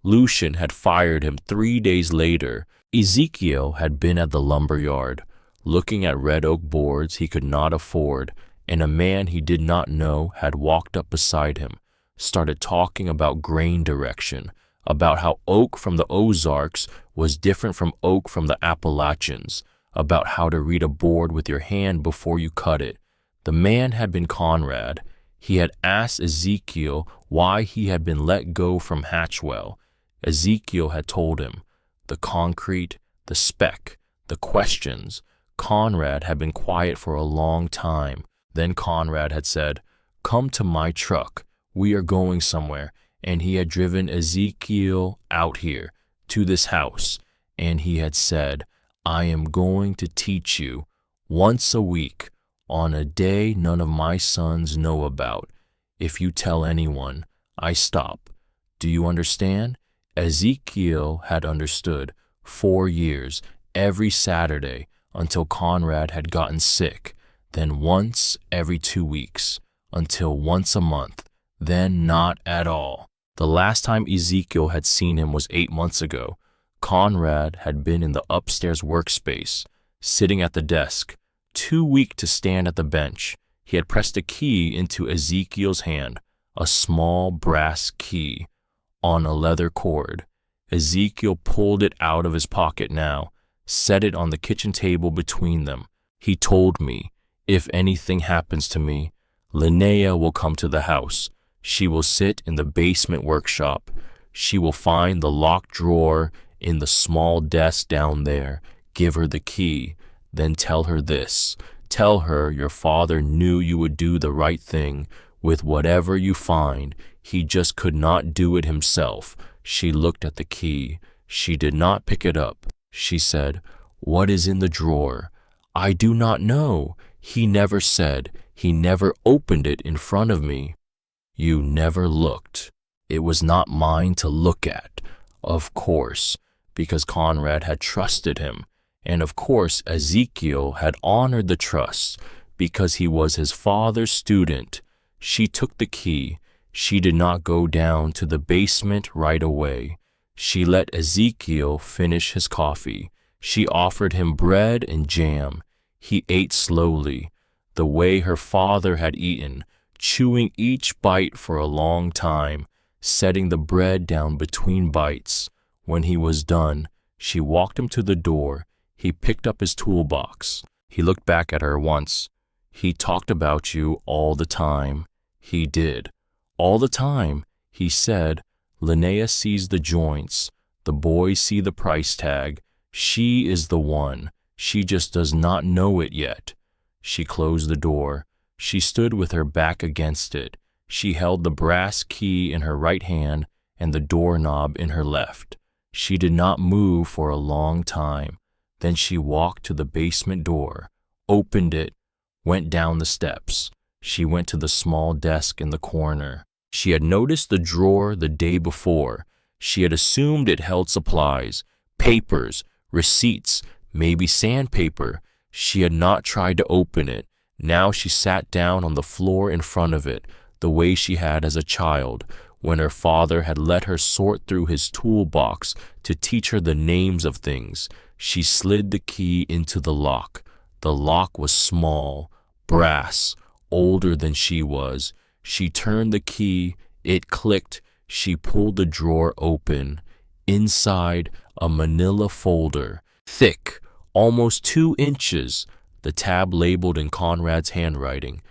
Lucian had fired him 3 days later. Ezekiel had been at the lumber yard, looking at red oak boards he could not afford, and a man he did not know had walked up beside him, started talking about grain direction, about how oak from the Ozarks was different from oak from the Appalachians, about how to read a board with your hand before you cut it. The man had been Conrad. He had asked Ezekiel why he had been let go from Hatchwell. Ezekiel had told him. The concrete, the spec, the questions. Conrad had been quiet for a long time. Then Conrad had said, "Come to my truck. We are going somewhere." And he had driven Ezekiel out here, to this house. And he had said, "I am going to teach you once a week, on a day none of my sons know about. If you tell anyone, I stop. Do you understand?" Ezekiel had understood. 4 years, every Saturday, until Conrad had gotten sick, then once every 2 weeks, until once a month, then not at all. The last time Ezekiel had seen him was 8 months ago. Conrad had been in the upstairs workspace, sitting at the desk, too weak to stand at the bench. He had pressed a key into Ezekiel's hand, a small brass key, on a leather cord. Ezekiel pulled it out of his pocket now, set it on the kitchen table between them. He told me, if anything happens to me, Linnea will come to the house. She will sit in the basement workshop. She will find the locked drawer in the small desk down there. Give her the key. Then tell her this. Tell her your father knew you would do the right thing with whatever you find. He just could not do it himself. She looked at the key. She did not pick it up. She said, "What is in the drawer?" "I do not know. He never said. He never opened it in front of me." "You never looked." "It was not mine to look at." Of course, because Conrad had trusted him. And of course, Ezekiel had honored the trust because he was his father's student. She took the key. She did not go down to the basement right away. She let Ezekiel finish his coffee. She offered him bread and jam. He ate slowly, the way her father had eaten, chewing each bite for a long time, setting the bread down between bites. When he was done, she walked him to the door. He picked up his toolbox. He looked back at her once. "He talked about you all the time." He did. "All the time," he said. "Linnea sees the joints. The boys see the price tag. She is the one. She just does not know it yet." She closed the door. She stood with her back against it. She held the brass key in her right hand and the doorknob in her left. She did not move for a long time. Then she walked to the basement door, opened it, went down the steps. She went to the small desk in the corner. She had noticed the drawer the day before. She had assumed it held supplies, papers, receipts, maybe sandpaper. She had not tried to open it. Now she sat down on the floor in front of it, the way she had as a child, when her father had let her sort through his toolbox to teach her the names of things. She slid the key into the lock. The lock was small, brass, older than she was. She turned the key. It clicked. She pulled the drawer open. Inside, a manila folder, thick, almost 2 inches. The tab labeled in Conrad's handwriting,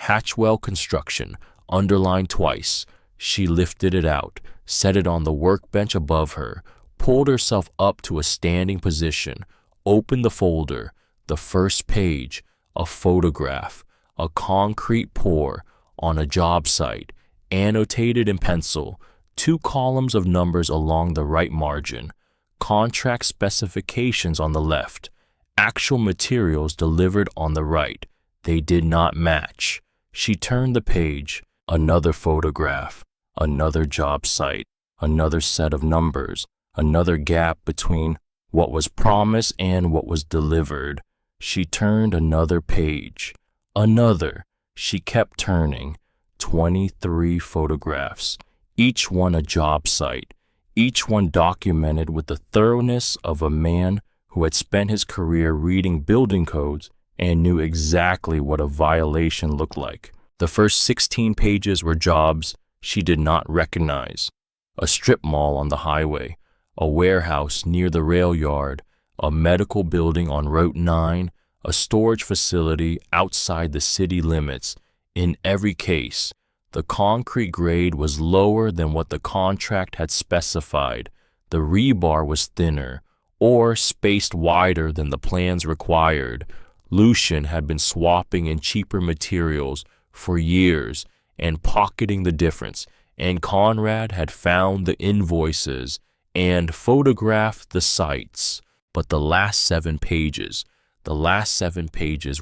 "Hatchwell Construction," underlined twice. She lifted it out, set it on the workbench above her, pulled herself up to a standing position, opened the folder. The first page, a photograph, a concrete pour on a job site, annotated in pencil, 2 columns of numbers along the right margin, contract specifications on the left, actual materials delivered on the right. They did not match. She turned the page. Another photograph, another job site, another set of numbers, another gap between what was promised and what was delivered. She turned another page. Another. She kept turning. 23 photographs, each one a job site, each one documented with the thoroughness of a man who had spent his career reading building codes and knew exactly what a violation looked like. The first 16 pages were jobs she did not recognize. A strip mall on the highway, a warehouse near the rail yard, a medical building on Route 9, a storage facility outside the city limits. In every case, the concrete grade was lower than what the contract had specified. The rebar was thinner, or spaced wider than the plans required. Lucian had been swapping in cheaper materials for years and pocketing the difference, and Conrad had found the invoices and photographed the sites. But the last 7 pages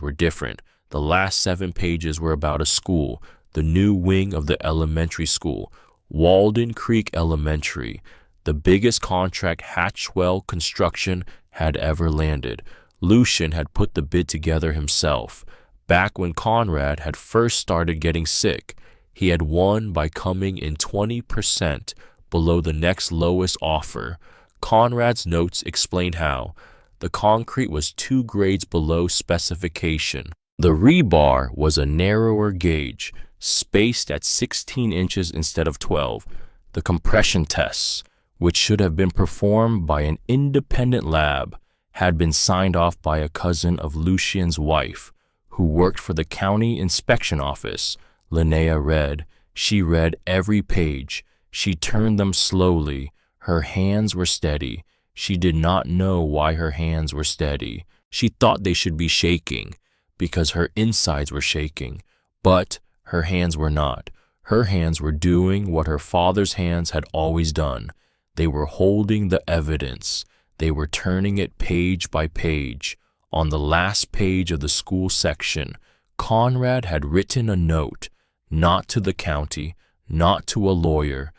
were different. The last 7 pages were about a school, the new wing of the elementary school, Walden Creek Elementary, the biggest contract Hatchwell Construction had ever landed. Lucian had put the bid together himself. Back when Conrad had first started getting sick, he had won by coming in 20% below the next lowest offer. Conrad's notes explained how. The concrete was 2 grades below specification. The rebar was a narrower gauge, spaced at 16 inches instead of 12. The compression tests, which should have been performed by an independent lab, had been signed off by a cousin of Lucian's wife, who worked for the county inspection office. Linnea read. She read every page. She turned them slowly. Her hands were steady. She did not know why her hands were steady. She thought they should be shaking, because her insides were shaking. But her hands were not. Her hands were doing what her father's hands had always done. They were holding the evidence. They were turning it page by page. On the last page of the school section, Conrad had written a note, not to the county, not to a lawyer,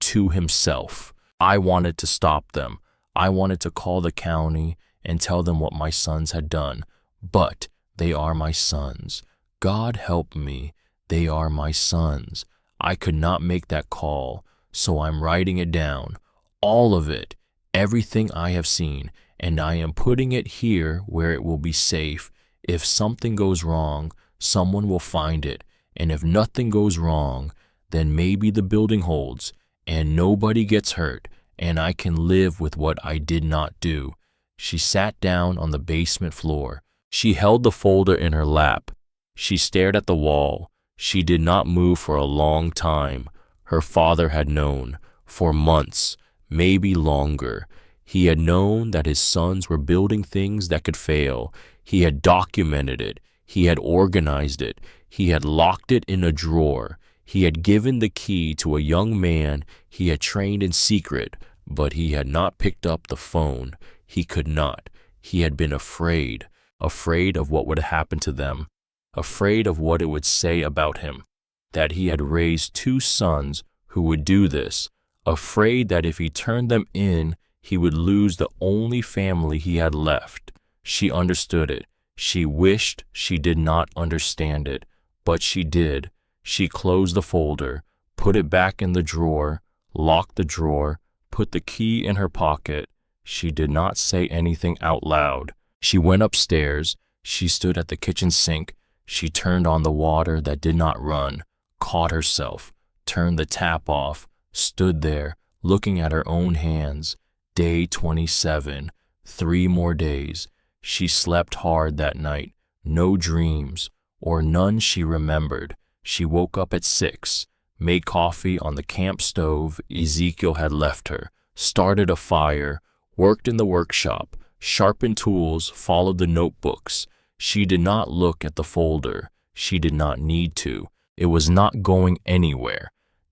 to himself. I wanted to stop them. I wanted to call the county and tell them what my sons had done. But they are my sons. God help me. They are my sons. I could not make that call, so I'm writing it down. All of it, everything I have seen, and I am putting it here where it will be safe. If something goes wrong, someone will find it, and if nothing goes wrong, then maybe the building holds, and nobody gets hurt, and I can live with what I did not do. She sat down on the basement floor. She held the folder in her lap. She stared at the wall. She did not move for a long time. Her father had known, for months, maybe longer. He had known that his sons were building things that could fail. He had documented it. He had organized it. He had locked it in a drawer. He had given the key to a young man he had trained in secret, but he had not picked up the phone. He could not. He had been afraid of what would happen to them, afraid of what it would say about him, that he had raised two sons who would do this, afraid that if he turned them in, he would lose the only family he had left. She understood it. She wished she did not understand it, but she did. She closed the folder, put it back in the drawer, locked the drawer, put the key in her pocket. She did not say anything out loud. She went upstairs. She stood at the kitchen sink. She turned on the water that did not run, caught herself, turned the tap off, stood there, looking at her own hands. Day 27, 3 more days. She slept hard that night, no dreams, or none she remembered. She woke up at 6, made coffee on the camp stove Ezekiel had left her, started a fire, worked in the workshop, sharpened tools, followed the notebooks. She did not look at the folder. She did not need to. It was not going anywhere.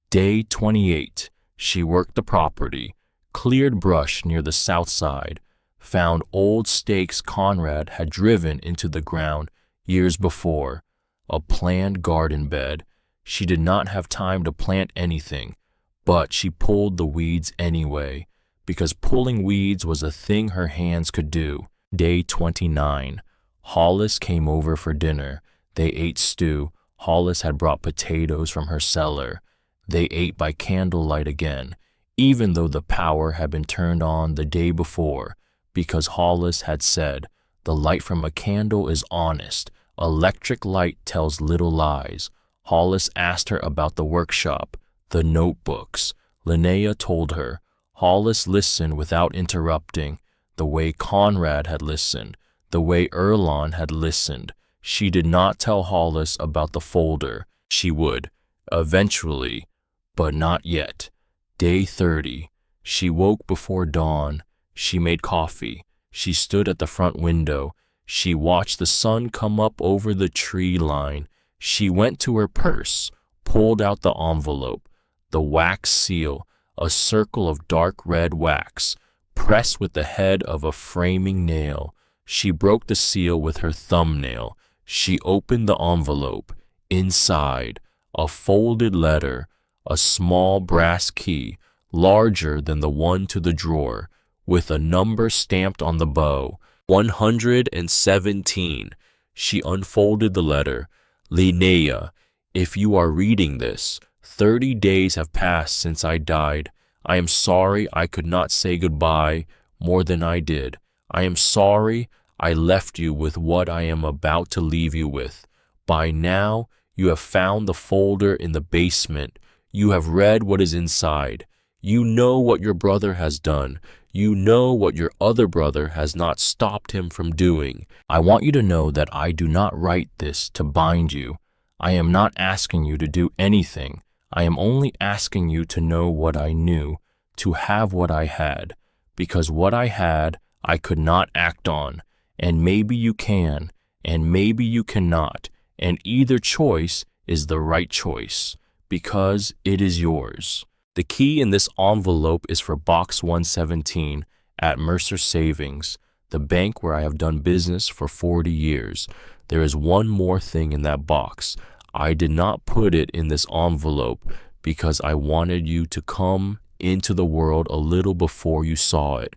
Day 28, she worked the property, cleared brush near the south side, found old stakes Conrad had driven into the ground years before, a planned garden bed. She did not have time to plant anything, but she pulled the weeds anyway, because pulling weeds was a thing her hands could do. Day 29. Hollis came over for dinner. They ate stew. Hollis had brought potatoes from her cellar. They ate by candlelight again, even though the power had been turned on the day before, because Hollis had said, "The light from a candle is honest. Electric light tells little lies." Hollis asked her about the workshop, the notebooks. Linnea told her. Hollis listened without interrupting, the way Conrad had listened, the way Erlon had listened. She did not tell Hollis about the folder. She would, eventually, but not yet. Day 30. She woke before dawn. She made coffee. She stood at the front window. She watched the sun come up over the tree line. She went to her purse, pulled out the envelope, the wax seal, a circle of dark red wax, pressed with the head of a framing nail. She broke the seal with her thumbnail. She opened the envelope. Inside, a folded letter, a small brass key, larger than the one to the drawer, with a number stamped on the bow, 117. She unfolded the letter. Linnea, if you are reading this, 30 days have passed since I died. I am sorry I could not say goodbye more than I did. I am sorry I left you with what I am about to leave you with. By now, you have found the folder in the basement. You have read what is inside. You know what your brother has done. You know what your other brother has not stopped him from doing. I want you to know that I do not write this to bind you. I am not asking you to do anything. I am only asking you to know what I knew, to have what I had, because what I had I could not act on, and maybe you can, and maybe you cannot, and either choice is the right choice, because it is yours. The key in this envelope is for Box 117 at Mercer Savings, the bank where I have done business for 40 years. There is one more thing in that box. I did not put it in this envelope because I wanted you to come into the world a little before you saw it,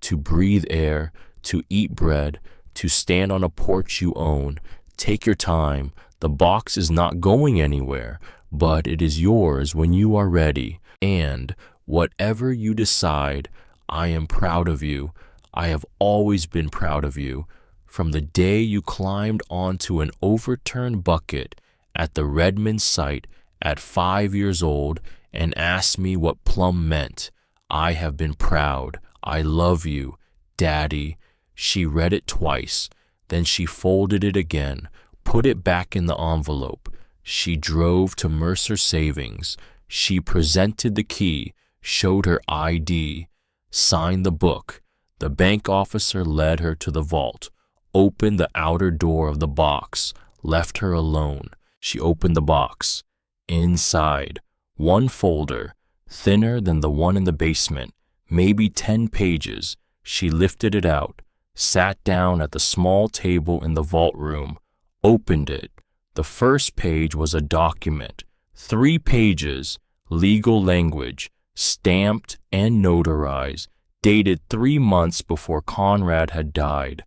to breathe air, to eat bread, to stand on a porch you own. Take your time. The box is not going anywhere, but it is yours when you are ready. And whatever you decide, I am proud of you. I have always been proud of you. From the day you climbed onto an overturned bucket at the Redmond site at 5 years old and asked me what plum meant, I have been proud. I love you, Daddy. She read it twice. Then she folded it again, put it back in the envelope. She drove to Mercer Savings. She presented the key, showed her ID, signed the book. The bank officer led her to the vault, opened the outer door of the box, left her alone. She opened the box. Inside, one folder, thinner than the one in the basement, maybe 10 pages. She lifted it out, sat down at the small table in the vault room, opened it. The first page was a document, 3 pages, legal language, stamped and notarized, dated 3 months before Conrad had died.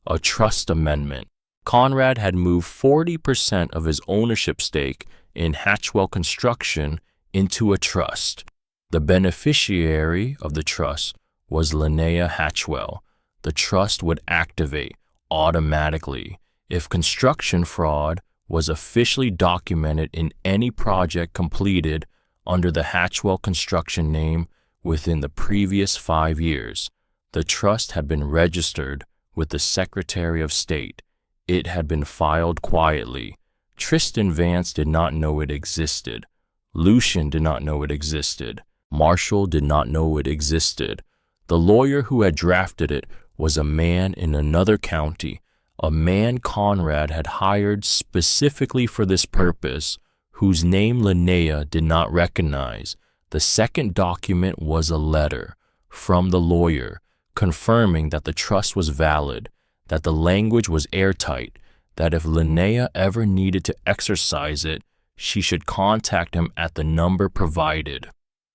A trust amendment. Conrad had moved 40% of his ownership stake in Hatchwell Construction into a trust. The beneficiary of the trust was Linnea Hatchwell. The trust would activate automatically if construction fraud was officially documented in any project completed under the Hatchwell Construction name within the previous 5 years. The trust had been registered with the Secretary of State. It had been filed quietly. Tristan Vance did not know it existed. Lucian did not know it existed. Marshall did not know it existed. The lawyer who had drafted it was a man in another county, a man Conrad had hired specifically for this purpose, whose name Linnea did not recognize. The second document was a letter from the lawyer confirming that the trust was valid, that the language was airtight, that if Linnea ever needed to exercise it, she should contact him at the number provided.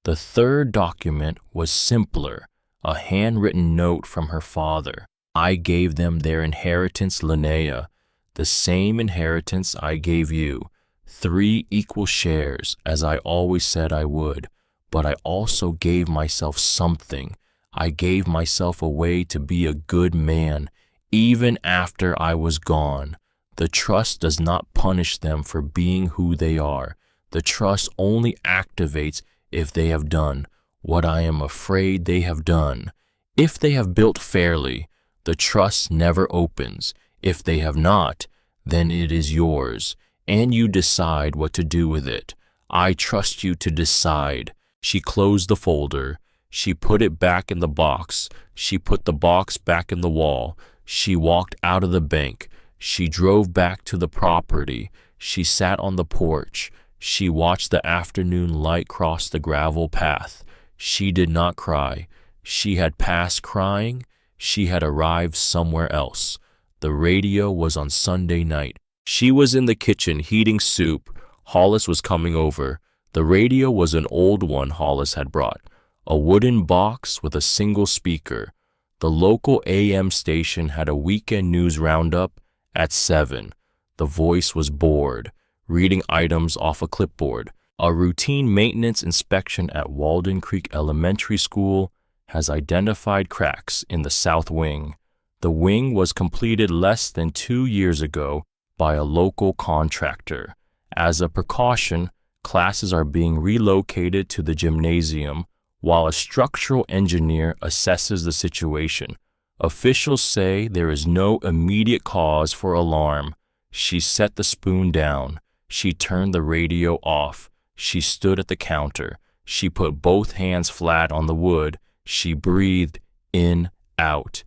The third document was simpler, a handwritten note from her father. I gave them their inheritance, Linnea, the same inheritance I gave you, 3 equal shares, as I always said I would, but I also gave myself something. I gave myself a way to be a good man, even after I was gone. The trust does not punish them for being who they are. The trust only activates if they have done what I am afraid they have done. If they have built fairly, the trust never opens. If they have not, then it is yours, and you decide what to do with it. I trust you to decide. She closed the folder. She put it back in the box. She put the box back in the wall. She walked out of the bank. She drove back to the property. She sat on the porch. She watched the afternoon light cross the gravel path. She did not cry. She had passed crying. She had arrived somewhere else. The radio was on Sunday night. She was in the kitchen heating soup. Hollis was coming over. The radio was an old one Hollis had brought, a wooden box with a single speaker. The local AM station had a weekend news roundup at 7. The voice was bored, reading items off a clipboard. A routine maintenance inspection at Walden Creek Elementary School has identified cracks in the south wing. The wing was completed less than 2 years ago by a local contractor. As a precaution, classes are being relocated to the gymnasium while a structural engineer assesses the situation. Officials say there is no immediate cause for alarm. She set the spoon down. She turned the radio off. She stood at the counter. She put both hands flat on the wood. She breathed in, out,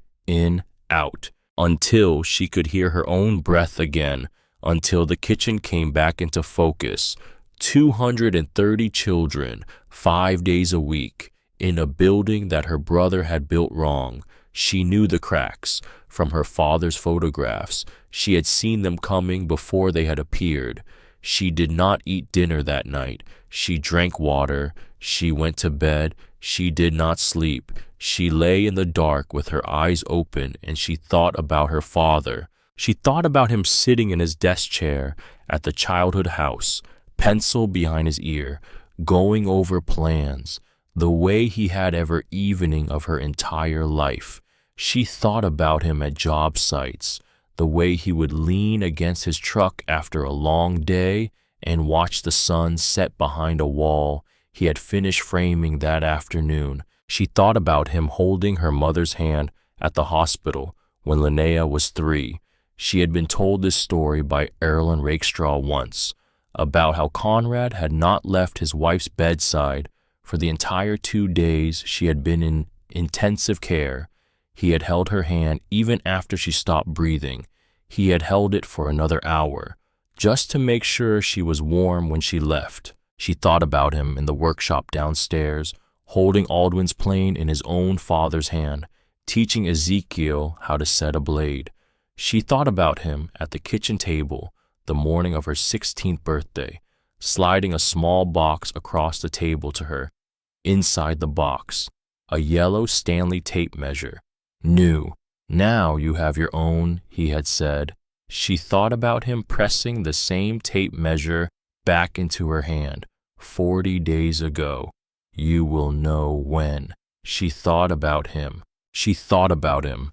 until she could hear her own breath again, until the kitchen came back into focus. 230 children, 5 days a week, in a building that her brother had built wrong. She knew the cracks from her father's photographs. She had seen them coming before they had appeared. She did not eat dinner that night. She drank water. She went to bed. She did not sleep. She lay in the dark with her eyes open, and she thought about her father. She thought about him sitting in his desk chair at the childhood house, pencil behind his ear, going over plans, the way he had every evening of her entire life. She thought about him at job sites, the way he would lean against his truck after a long day and watch the sun set behind a wall he had finished framing that afternoon. She thought about him holding her mother's hand at the hospital when Linnea was 3. She had been told this story by Erlen Rakestraw once, about how Conrad had not left his wife's bedside for the entire 2 days she had been in intensive care. He had held her hand even after she stopped breathing. He had held it for another hour, just to make sure she was warm when she left. She thought about him in the workshop downstairs, holding Aldwin's plane in his own father's hand, teaching Ezekiel how to set a blade. She thought about him at the kitchen table the morning of her 16th birthday, sliding a small box across the table to her. Inside the box, a yellow Stanley tape measure. New. Now you have your own, he had said. She thought about him pressing the same tape measure back into her hand 40 days ago. You will know when. She thought about him. She thought about him.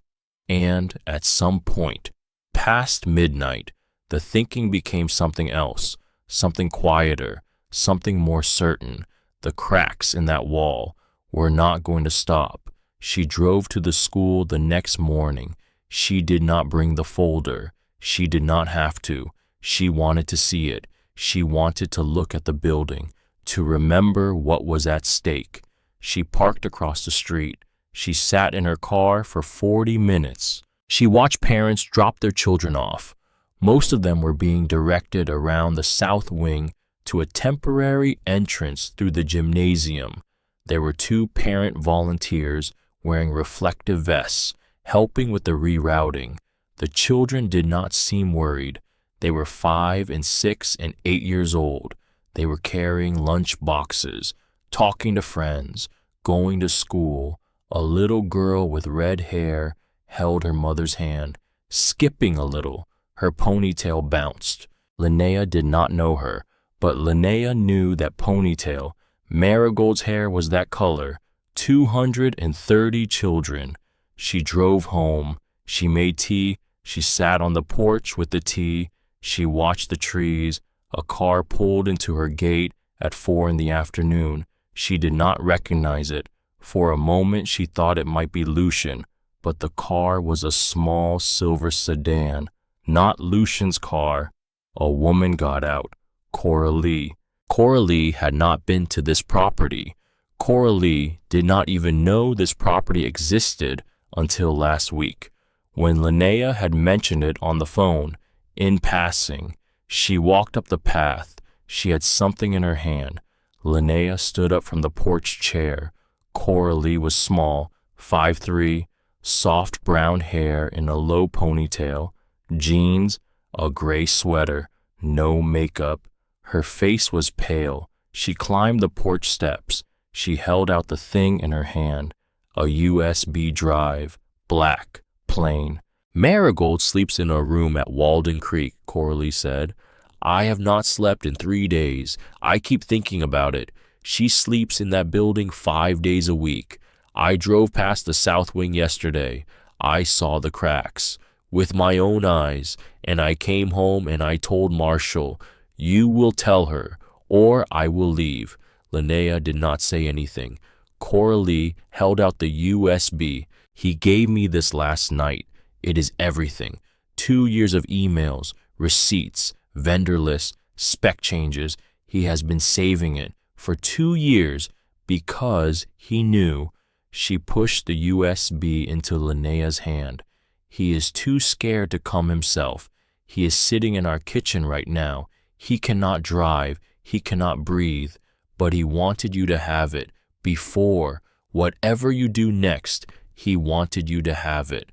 And at some point, past midnight, the thinking became something else, something quieter, something more certain. The cracks in that wall were not going to stop. She drove to the school the next morning. She did not bring the folder. She did not have to. She wanted to see it. She wanted to look at the building, to remember what was at stake. She parked across the street. She sat in her car for 40 minutes. She watched parents drop their children off. Most of them were being directed around the south wing to a temporary entrance through the gymnasium. There were 2 parent volunteers wearing reflective vests, helping with the rerouting. The children did not seem worried. They were 5 and 6 and 8 years old. They were carrying lunch boxes, talking to friends, going to school. A little girl with red hair held her mother's hand, skipping a little. Her ponytail bounced. Linnea did not know her, but Linnea knew that ponytail. Marigold's hair was that color. 230 children. She drove home. She made tea. She sat on the porch with the tea. She watched the trees. A car pulled into her gate at 4 in the afternoon. She did not recognize it. For a moment she thought it might be Lucian, but the car was a small silver sedan. Not Lucian's car. A woman got out. Coralie. Coralie had not been to this property. Coralie did not even know this property existed until last week, when Linnea had mentioned it on the phone. In passing, she walked up the path. She had something in her hand. Linnea stood up from the porch chair. Coralie was small, 5'3", soft brown hair in a low ponytail, jeans, a gray sweater, no makeup. Her face was pale. She climbed the porch steps. She held out the thing in her hand, a USB drive, black, plain. Marigold sleeps in a room at Walden Creek, Coralie said. I have not slept in 3 days. I keep thinking about it. She sleeps in that building 5 days a week. I drove past the south wing yesterday. I saw the cracks with my own eyes, and I came home and I told Marshall, you will tell her, or I will leave. Linnea did not say anything. Coralie held out the USB. He gave me this last night. It is everything. 2 years of emails, receipts, vendor lists, spec changes. He has been saving it for 2 years because he knew. She pushed the USB into Linnea's hand. He is too scared to come himself. He is sitting in our kitchen right now. He cannot drive. he cannot breathe, but he wanted you to have it before. Whatever you do next, he wanted you to have it.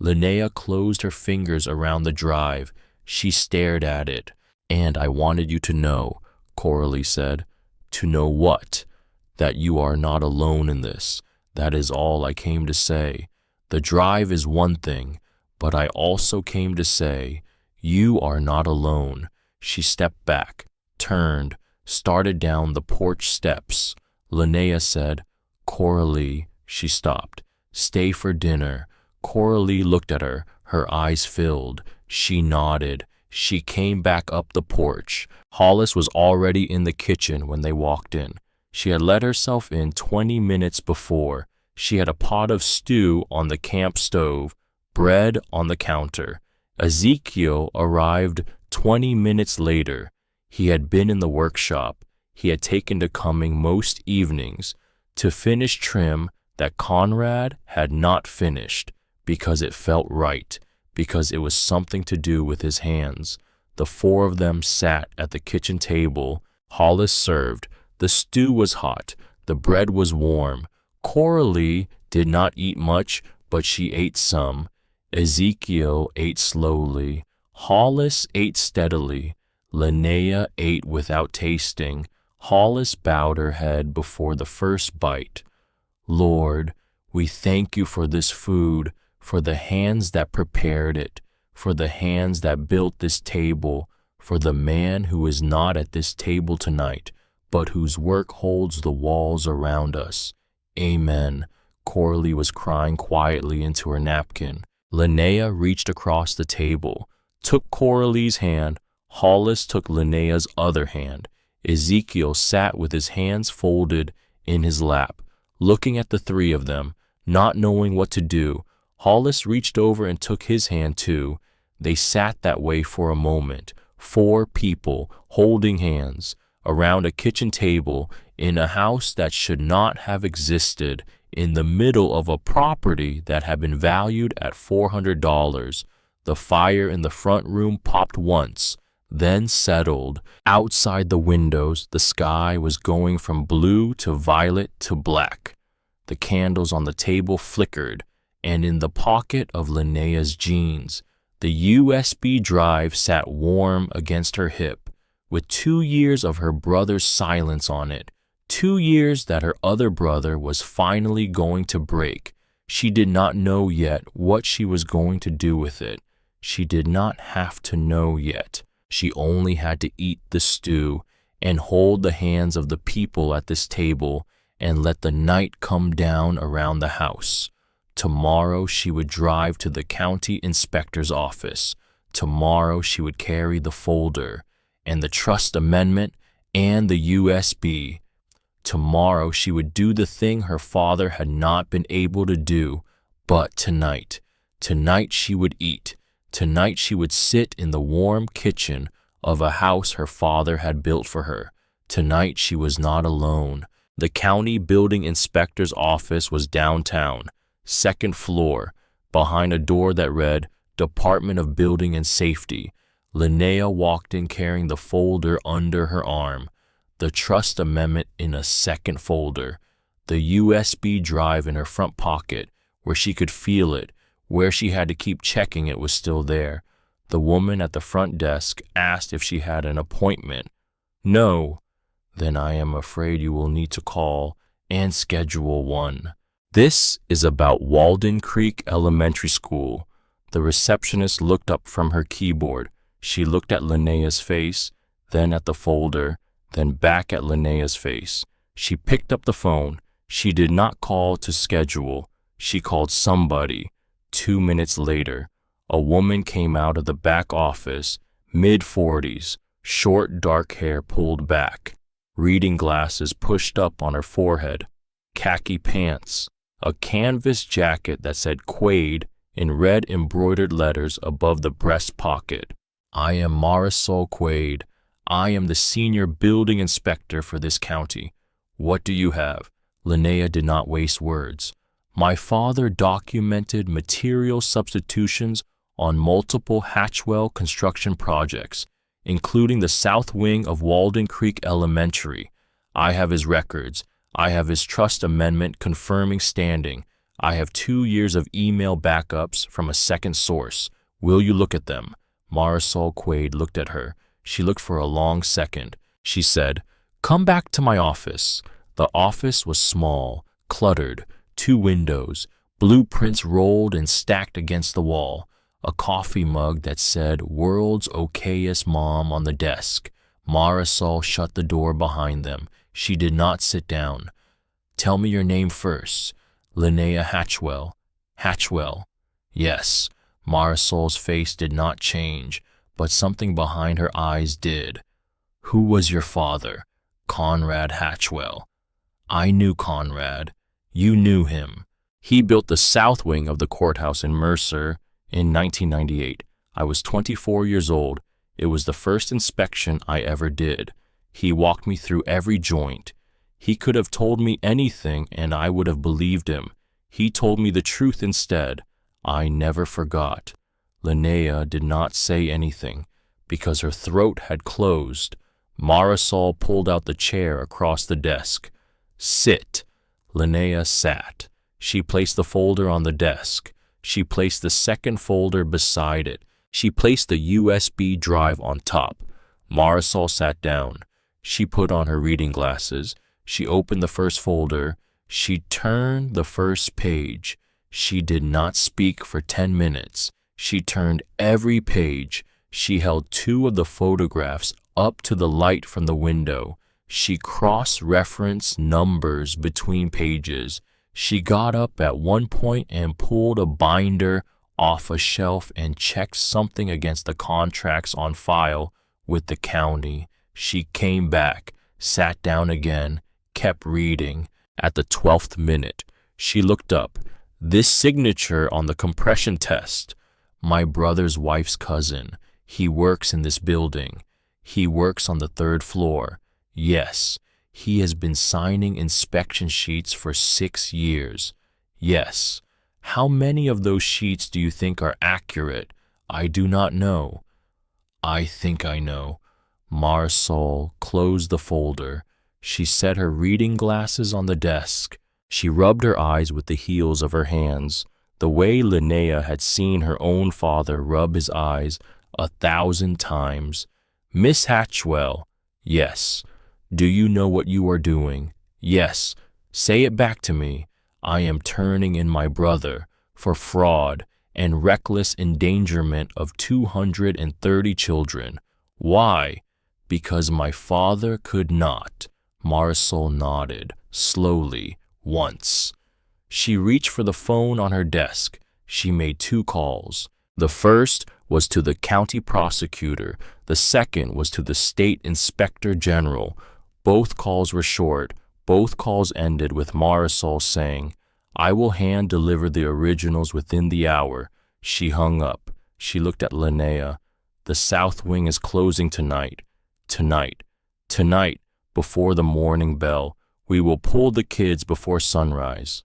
Linnea closed her fingers around the drive. She stared at it. And I wanted you to know, Coralie said. To know what? That you are not alone in this. That is all I came to say. The drive is one thing, but I also came to say, you are not alone. She stepped back, turned, started down the porch steps. Linnea said, Coralie. She stopped. Stay for dinner. Coralie looked at her, her eyes filled. She nodded. She came back up the porch. Hollis was already in the kitchen when they walked in. She had let herself in 20 minutes before. She had a pot of stew on the camp stove, bread on the counter. Ezekiel arrived 20 minutes later. He had been in the workshop. He had taken to coming most evenings to finish trim that Conrad had not finished because it felt right, because it was something to do with his hands. The four of them sat at the kitchen table. Hollis served. The stew was hot. The bread was warm. Coralie did not eat much, but she ate some. Ezekiel ate slowly. Hollis ate steadily. Linnea ate without tasting. Hollis bowed her head before the first bite. Lord, we thank you for this food, for the hands that prepared it, for the hands that built this table, for the man who is not at this table tonight, but whose work holds the walls around us. Amen. Coralie was crying quietly into her napkin. Linnea reached across the table, took Coralie's hand. Hollis took Linnea's other hand. Ezekiel sat with his hands folded in his lap, looking at the three of them, not knowing what to do. Hollis reached over and took his hand too. They sat that way for a moment, 4 people holding hands, around a kitchen table in a house that should not have existed, in the middle of a property that had been valued at $400. The fire in the front room popped once, then settled. Outside the windows, the sky was going from blue to violet to black. The candles on the table flickered, and in the pocket of Linnea's jeans, the USB drive sat warm against her hip, with 2 years of her brother's silence on it, 2 years that her other brother was finally going to break. She did not know yet what she was going to do with it. She did not have to know yet. She only had to eat the stew and hold the hands of the people at this table and let the night come down around the house. Tomorrow she would drive to the county inspector's office. Tomorrow she would carry the folder and the trust amendment and the USB. Tomorrow she would do the thing her father had not been able to do. But tonight she would eat. Tonight she would sit in the warm kitchen of a house her father had built for her. Tonight she was not alone. The county building inspector's office was downtown, 2nd floor, behind a door that read, Department of Building and Safety. Linnea walked in carrying the folder under her arm, the trust amendment in a second folder, the USB drive in her front pocket, where she could feel it, where she had to keep checking it was still there. The woman at the front desk asked if she had an appointment. No. Then I am afraid you will need to call and schedule one. This is about Walden Creek Elementary School. The receptionist looked up from her keyboard. She looked at Linnea's face, then at the folder, then back at Linnea's face. She picked up the phone. She did not call to schedule. She called somebody. 2 minutes later, a woman came out of the back office, mid-40s, short dark hair pulled back, reading glasses pushed up on her forehead, khaki pants, a canvas jacket that said Quaid in red embroidered letters above the breast pocket. I am Marisol Quaid. I am the senior building inspector for this county. What do you have? Linnea did not waste words. My father documented material substitutions on multiple Hatchwell construction projects. including the south wing of Walden Creek Elementary. I have his records. I have his trust amendment confirming standing. I have 2 years of email backups from a second source. Will you look at them?" Marisol Quaid looked at her. She looked for a long second. She said, "Come back to my office." The office was small, cluttered, 2 windows, blueprints rolled and stacked against the wall, a coffee mug that said "World's Okayest Mom" on the desk. Marisol shut the door behind them. She did not sit down. "Tell me your name first." "Linnea Hatchwell." "Hatchwell." "Yes." Marisol's face did not change, but something behind her eyes did. "Who was your father?" "Conrad Hatchwell." "I knew Conrad." "You knew him." "He built the south wing of the courthouse in Mercer in 1998. I was 24 years old. It was the first inspection I ever did. He walked me through every joint. He could have told me anything and I would have believed him. He told me the truth instead. I never forgot." Linnea did not say anything because her throat had closed. Marisol pulled out the chair across the desk. "Sit." Linnea sat. She placed the folder on the desk. She placed the second folder beside it. She placed the USB drive on top. Marisol sat down. She put on her reading glasses. She opened the first folder. She turned the first page. She did not speak for 10 minutes. She turned every page. She held 2 of the photographs up to the light from the window. She cross-referenced numbers between pages. She got up at one point and pulled a binder off a shelf and checked something against the contracts on file with the county. She came back, sat down again, kept reading. At the 12th minute, she looked up. "This signature on the compression test. My brother's wife's cousin. He works in this building. He works on the 3rd floor. Yes, he has been signing inspection sheets for 6 years. Yes. How many of those sheets do you think are accurate? I do not know." "I think I know." Marisol closed the folder. She set her reading glasses on the desk. She rubbed her eyes with the heels of her hands, the way Linnea had seen her own father rub his eyes 1,000 times. "Miss Hatchwell." "Yes." "Do you know what you are doing?" "Yes." "Say it back to me." "I am turning in my brother for fraud and reckless endangerment of 230 children. Why?" "Because my father could not." Marisol nodded, slowly, once. She reached for the phone on her desk. She made 2 calls. The first was to the county prosecutor. The second was to the state inspector general. Both calls were short. Both calls ended with Marisol saying, "I will hand deliver the originals within the hour." She hung up. She looked at Linnea. "The south wing is closing tonight. Tonight. Tonight, before the morning bell. We will pull the kids before sunrise."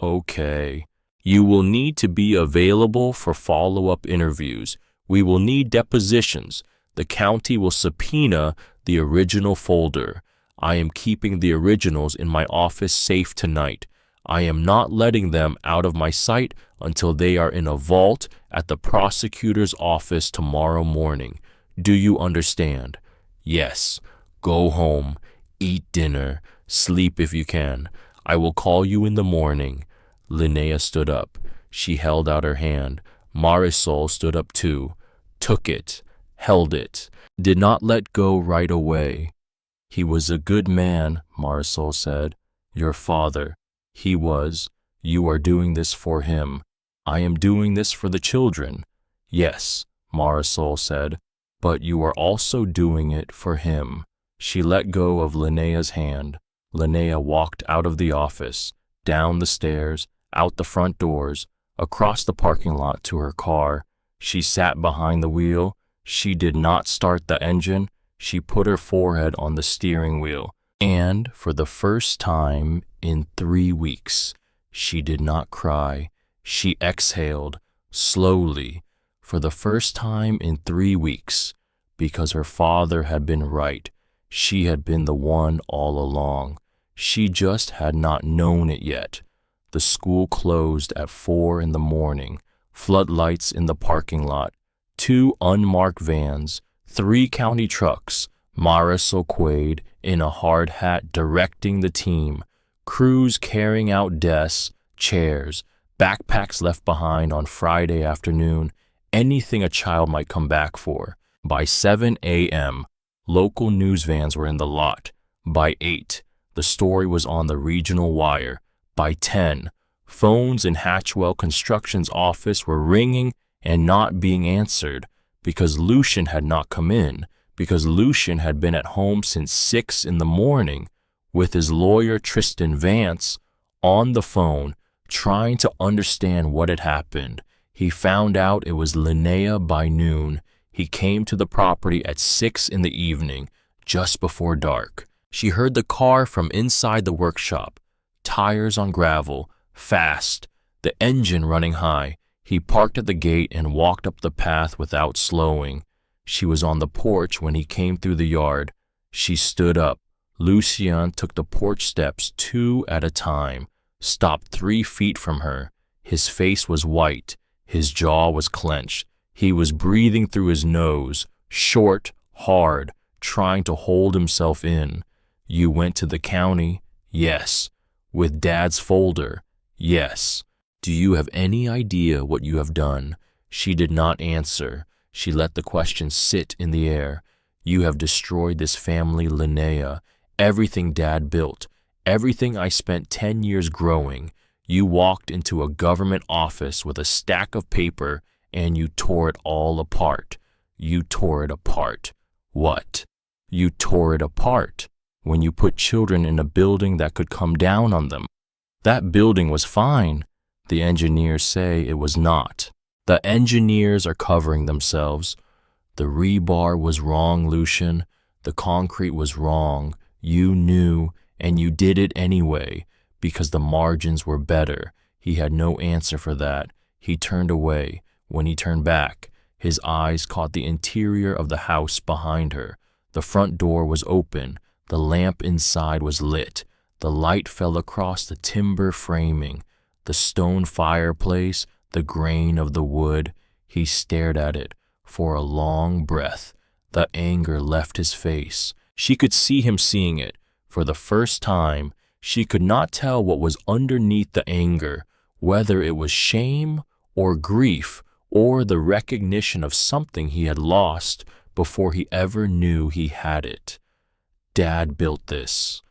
"Okay." "You will need to be available for follow-up interviews. We will need depositions. The county will subpoena the original folder. I am keeping the originals in my office safe tonight. I am not letting them out of my sight until they are in a vault at the prosecutor's office tomorrow morning. Do you understand?" "Yes." "Go home. Eat dinner. Sleep if you can. I will call you in the morning." Linnea stood up. She held out her hand. Marisol stood up too, took it, held it, did not let go right away. "He was a good man," Marisol said. "Your father. He was. You are doing this for him. I am doing this for the children." "Yes," Marisol said, "but you are also doing it for him." She let go of Linnea's hand. Linnea walked out of the office, down the stairs, out the front doors, across the parking lot to her car. She sat behind the wheel. She did not start the engine. She put her forehead on the steering wheel. And for the first time in 3 weeks, she did not cry. She exhaled, slowly. For the first time in 3 weeks, because her father had been right. She had been the one all along. She just had not known it yet. The school closed at 4 in the morning, floodlights in the parking lot, 2 unmarked vans, 3 county trucks, Marisol Quaid in a hard hat directing the team, crews carrying out desks, chairs, backpacks left behind on Friday afternoon, anything a child might come back for. By 7 a.m., local news vans were in the lot. By 8, the story was on the regional wire. By 10, phones in Hatchwell Construction's office were ringing and not being answered because Lucian had not come in, because Lucian had been at home since 6 in the morning with his lawyer Tristan Vance on the phone trying to understand what had happened. He found out it was Linnea by noon. He came to the property at 6 in the evening, just before dark. She heard the car from inside the workshop, tires on gravel, fast, the engine running high. He parked at the gate and walked up the path without slowing. She was on the porch when he came through the yard. She stood up. Lucien took the porch steps 2 at a time, stopped 3 feet from her. His face was white. His jaw was clenched. He was breathing through his nose, short, hard, trying to hold himself in. You went to the county? Yes. With Dad's folder? Yes. Do you have any idea what you have done? She did not answer. She let the question sit in the air. You have destroyed this family, Linnea. Everything Dad built. Everything I spent 10 years growing. You walked into a government office with a stack of paper and you tore it all apart. You tore it apart. What? You tore it apart when you put children in a building that could come down on them. That building was fine. The engineers say it was not. The engineers are covering themselves. The rebar was wrong, Lucian. The concrete was wrong. You knew, and you did it anyway, because the margins were better. He had no answer for that. He turned away. When he turned back, his eyes caught the interior of the house behind her. The front door was open. The lamp inside was lit. The light fell across the timber framing, the stone fireplace, the grain of the wood. He stared at it for a long breath. The anger left his face. She could see him seeing it. For the first time, she could not tell what was underneath the anger, whether it was shame or grief or the recognition of something he had lost before he ever knew he had it. Dad built this.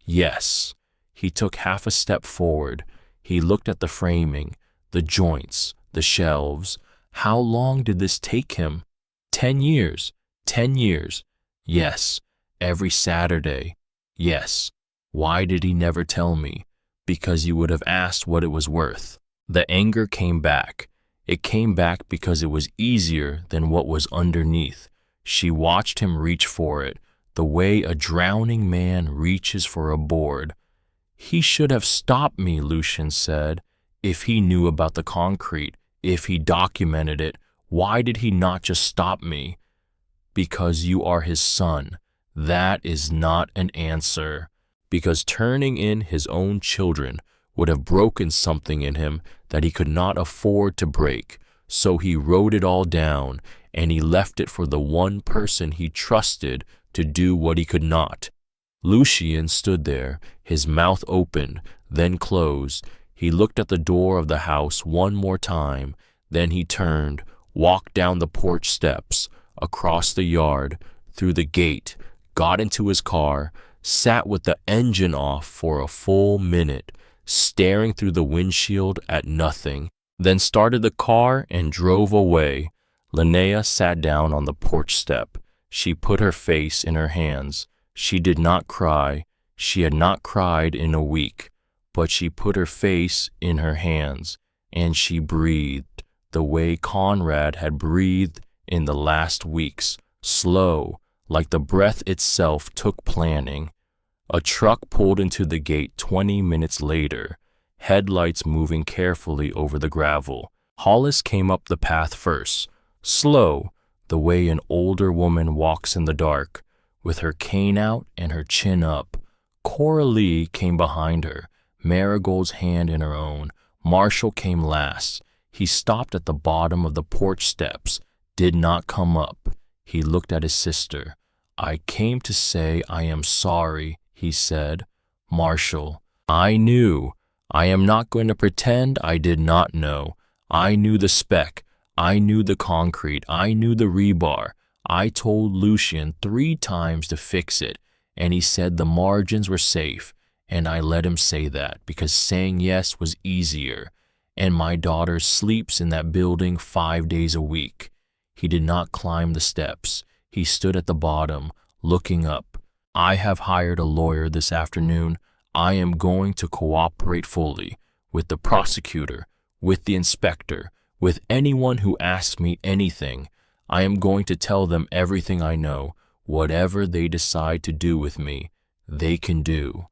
Yes. He took half a step forward. He looked at the framing, the joints, the shelves. How long did this take him? 10 years. 10 years. Yes. Every Saturday. Yes. Why did he never tell me? Because you would have asked what it was worth. The anger came back. It came back because it was easier than what was underneath. She watched him reach for it, the way a drowning man reaches for a board. He should have stopped me, Lucian said. If he knew about the concrete, if he documented it, why did he not just stop me? Because you are his son. That is not an answer. Because turning in his own children would have broken something in him that he could not afford to break. So he wrote it all down, and he left it for the one person he trusted to do what he could not. Lucien stood there, his mouth open, then closed. He looked at the door of the house one more time, then he turned, walked down the porch steps, across the yard, through the gate, got into his car, sat with the engine off for a full minute, staring through the windshield at nothing, then started the car and drove away. Linnea sat down on the porch step. She put her face in her hands. She did not cry. She had not cried in a week, but she put her face in her hands, and she breathed the way Conrad had breathed in the last weeks, slow, like the breath itself took planning. A truck pulled into the gate 20 minutes later, headlights moving carefully over the gravel. Hollis came up the path first, slow, the way an older woman walks in the dark, with her cane out and her chin up. Coralie came behind her, Marigold's hand in her own. Marshall came last. He stopped at the bottom of the porch steps, did not come up. He looked at his sister. "I came to say I am sorry," he said. "Marshall, I knew. I am not going to pretend I did not know. I knew the spec. I knew the concrete. I knew the rebar. I told Lucien 3 times to fix it, and he said the margins were safe, and I let him say that because saying yes was easier, and my daughter sleeps in that building 5 days a week." He did not climb the steps. He stood at the bottom, looking up. "I have hired a lawyer this afternoon. I am going to cooperate fully with the prosecutor, with the inspector, with anyone who asks me anything. I am going to tell them everything I know. Whatever they decide to do with me, they can do."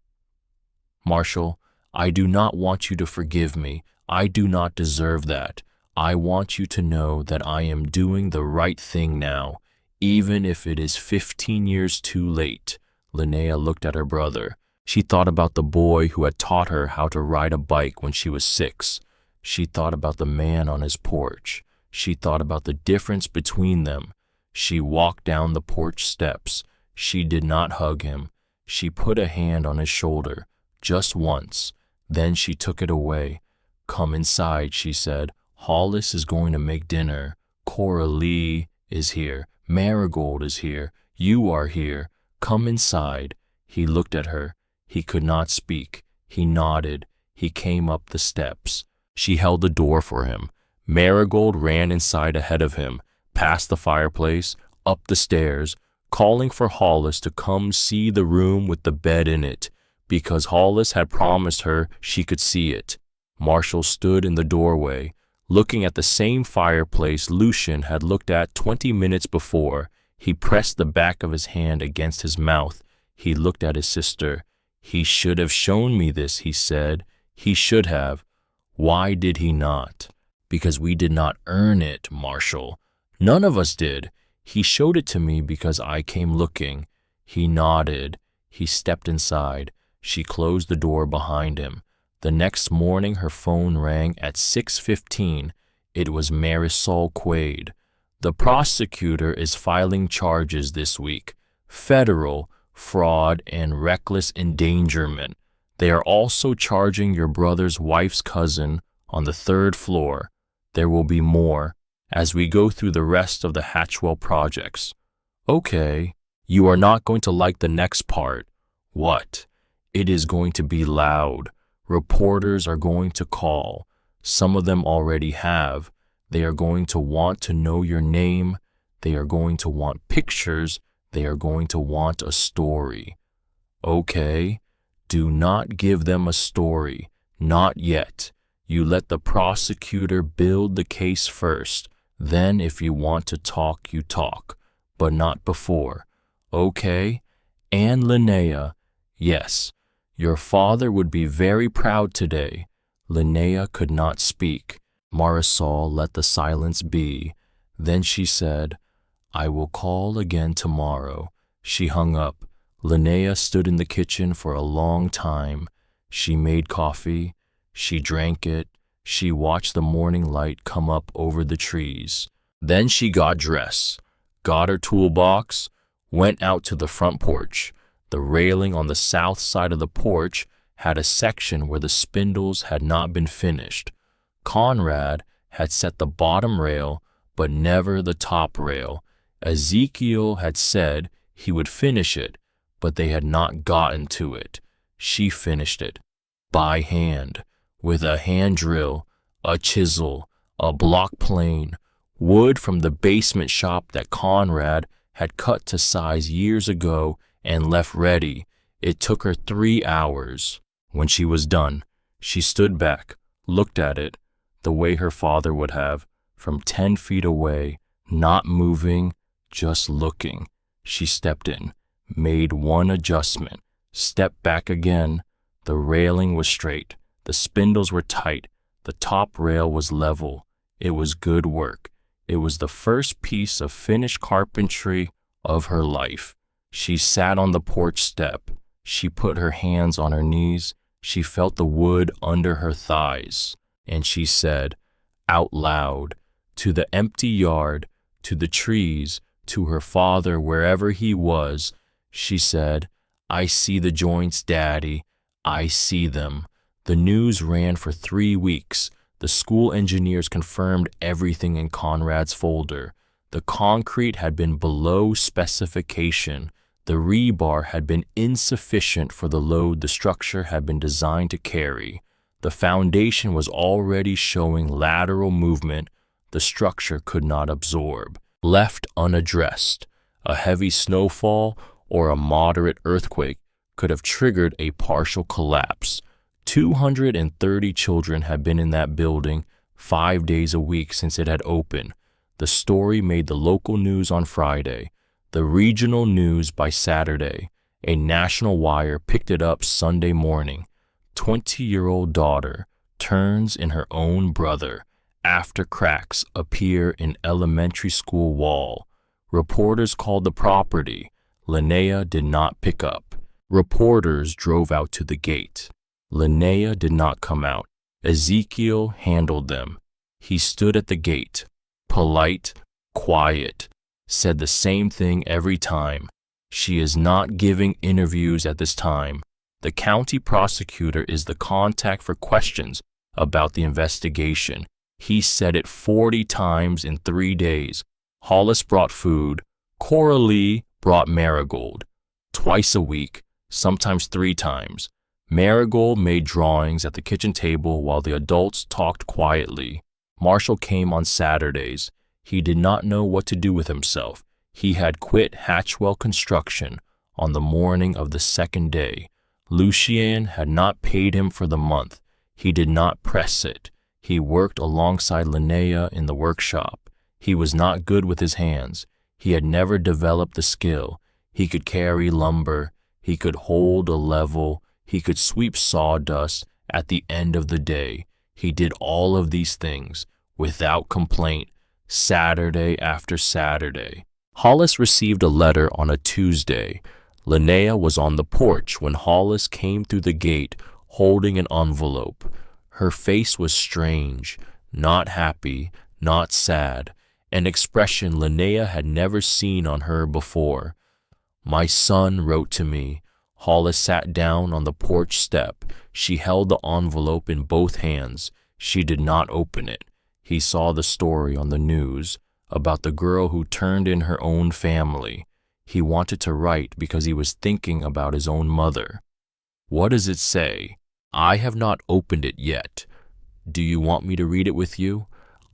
"Marshall, I do not want you to forgive me. I do not deserve that. I want you to know that I am doing the right thing now, even if it is 15 years too late." Linnea looked at her brother. She thought about the boy who had taught her how to ride a bike when she was 6. She thought about the man on his porch. She thought about the difference between them. She walked down the porch steps. She did not hug him. She put a hand on his shoulder, just once. Then she took it away. "Come inside," she said. "Hollis is going to make dinner. Coralie is here. Marigold is here. You are here. Come inside." He looked at her. He could not speak. He nodded. He came up the steps. She held the door for him. Marigold ran inside ahead of him, past the fireplace, up the stairs, calling for Hollis to come see the room with the bed in it, because Hollis had promised her she could see it. Marshall stood in the doorway, looking at the same fireplace Lucien had looked at 20 minutes before. He pressed the back of his hand against his mouth. He looked at his sister. "He should have shown me this," he said. "He should have." "Why did he not?" "Because we did not earn it, Marshall. None of us did. He showed it to me because I came looking." He nodded. He stepped inside. She closed the door behind him. The next morning her phone rang at 6:15. It was Marisol Quaid. "The prosecutor is filing charges this week. Federal, fraud, and reckless endangerment. They are also charging your brother's wife's cousin on the 3rd floor. There will be more as we go through the rest of the Hatchwell projects." "Okay, you are not going to like the next part." "What?" "It is going to be loud. Reporters are going to call. Some of them already have. They are going to want to know your name. They are going to want pictures. They are going to want a story." "Okay, do not give them a story. Not yet. You let the prosecutor build the case first. Then if you want to talk, you talk, but not before. Okay? And Linnea, yes, your father would be very proud today." Linnea could not speak. Marisol let the silence be. Then she said, "I will call again tomorrow." She hung up. Linnea stood in the kitchen for a long time. She made coffee. She drank it. She watched the morning light come up over the trees. Then she got dressed, got her toolbox, went out to the front porch. The railing on the south side of the porch had a section where the spindles had not been finished. Conrad had set the bottom rail, but never the top rail. Ezekiel had said he would finish it, but they had not gotten to it. She finished it, by hand, with a hand drill, a chisel, a block plane, wood from the basement shop that Conrad had cut to size years ago and left ready. It took her 3 hours. When she was done, she stood back, looked at it, the way her father would have, from 10 feet away, not moving, just looking. She stepped in, made one adjustment, stepped back again. The railing was straight, the spindles were tight, the top rail was level. It was good work. It was the first piece of finished carpentry of her life. She sat on the porch step. She put her hands on her knees. She felt the wood under her thighs. And she said, out loud, to the empty yard, to the trees, to her father wherever he was, she said, I see the joints, Daddy. I see them. The news ran for 3 weeks. The school engineers confirmed everything in Conrad's folder. The concrete had been below specification. The rebar had been insufficient for the load the structure had been designed to carry. The foundation was already showing lateral movement the structure could not absorb. Left unaddressed, a heavy snowfall or a moderate earthquake could have triggered a partial collapse. 230 children had been in that building 5 days a week since it had opened. The story made the local news on Friday, the regional news by Saturday. A national wire picked it up Sunday morning. 20-year-old daughter turns in her own brother after cracks appear in elementary school wall. Reporters called the property. Linnea did not pick up. Reporters drove out to the gate. Linnea did not come out. Ezekiel handled them. He stood at the gate, polite, quiet, said the same thing every time. She is not giving interviews at this time. The county prosecutor is the contact for questions about the investigation. He said it 40 times in 3 days. Hollis brought food. Cora Lee brought Marigold. Twice a week, sometimes 3 times. Marigold made drawings at the kitchen table while the adults talked quietly. Marshall came on Saturdays. He did not know what to do with himself. He had quit Hatchwell Construction on the morning of the 2nd day. Lucien had not paid him for the month. He did not press it. He worked alongside Linnea in the workshop. He was not good with his hands. He had never developed the skill. He could carry lumber. He could hold a level. He could sweep sawdust at the end of the day. He did all of these things without complaint, Saturday after Saturday. Hollis received a letter on a Tuesday. Linnea was on the porch when Hollis came through the gate holding an envelope. Her face was strange, not happy, not sad, an expression Linnea had never seen on her before. My son wrote to me. Hollis sat down on the porch step. She held the envelope in both hands. She did not open it. He saw the story on the news about the girl who turned in her own family. He wanted to write because he was thinking about his own mother. What does it say? I have not opened it yet. Do you want me to read it with you?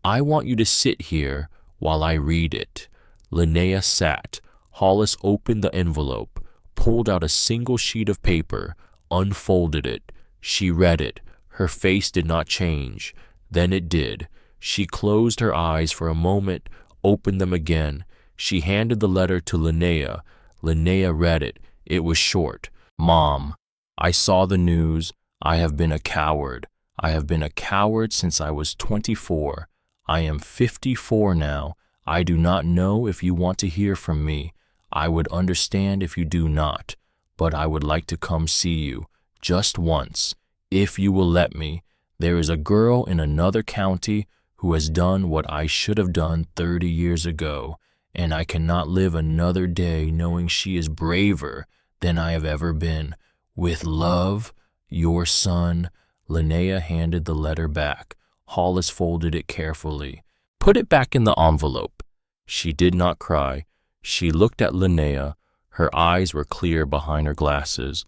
I want you to sit here while I read it. Linnea sat. Hollis opened the envelope, pulled out a single sheet of paper, unfolded it. She read it. Her face did not change. Then it did. She closed her eyes for a moment, opened them again. She handed the letter to Linnea. Linnea read it. It was short. Mom, I saw the news. I have been a coward. I have been a coward since I was 24. I am 54 now. I do not know if you want to hear from me. I would understand if you do not, but I would like to come see you, just once, if you will let me. There is a girl in another county who has done what I should have done 30 years ago, and I cannot live another day knowing she is braver than I have ever been. With love, your son. Linnea handed the letter back. Hollis folded it carefully. Put it back in the envelope. She did not cry. She looked at Linnea. Her eyes were clear behind her glasses.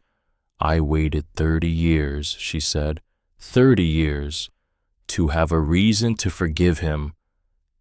I waited 30 years, she said. 30 years. To have a reason to forgive him.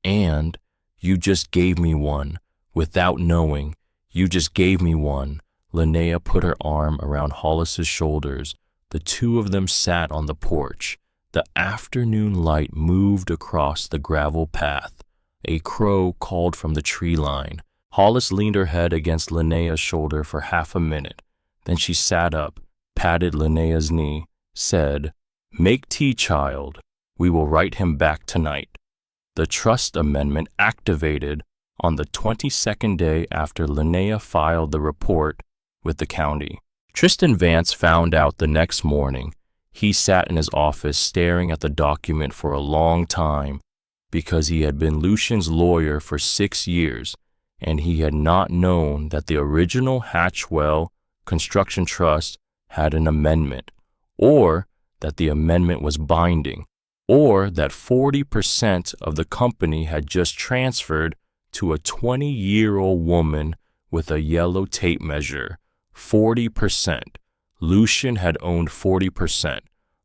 And you just gave me one. Without knowing, you just gave me one. Linnea put her arm around Hollis's shoulders. The two of them sat on the porch. The afternoon light moved across the gravel path. A crow called from the tree line. Hollis leaned her head against Linnea's shoulder for half a minute. Then she sat up, patted Linnea's knee, said, Make tea, child. We will write him back tonight. The trust amendment activated on the 22nd day after Linnea filed the report with the county. Tristan Vance found out the next morning. He sat in his office staring at the document for a long time because he had been Lucian's lawyer for 6 years, and he had not known that the original Hatchwell Construction Trust had an amendment, or that the amendment was binding, or that 40% of the company had just transferred to a 20-year-old woman with a yellow tape measure. 40%. Lucian had owned 40%.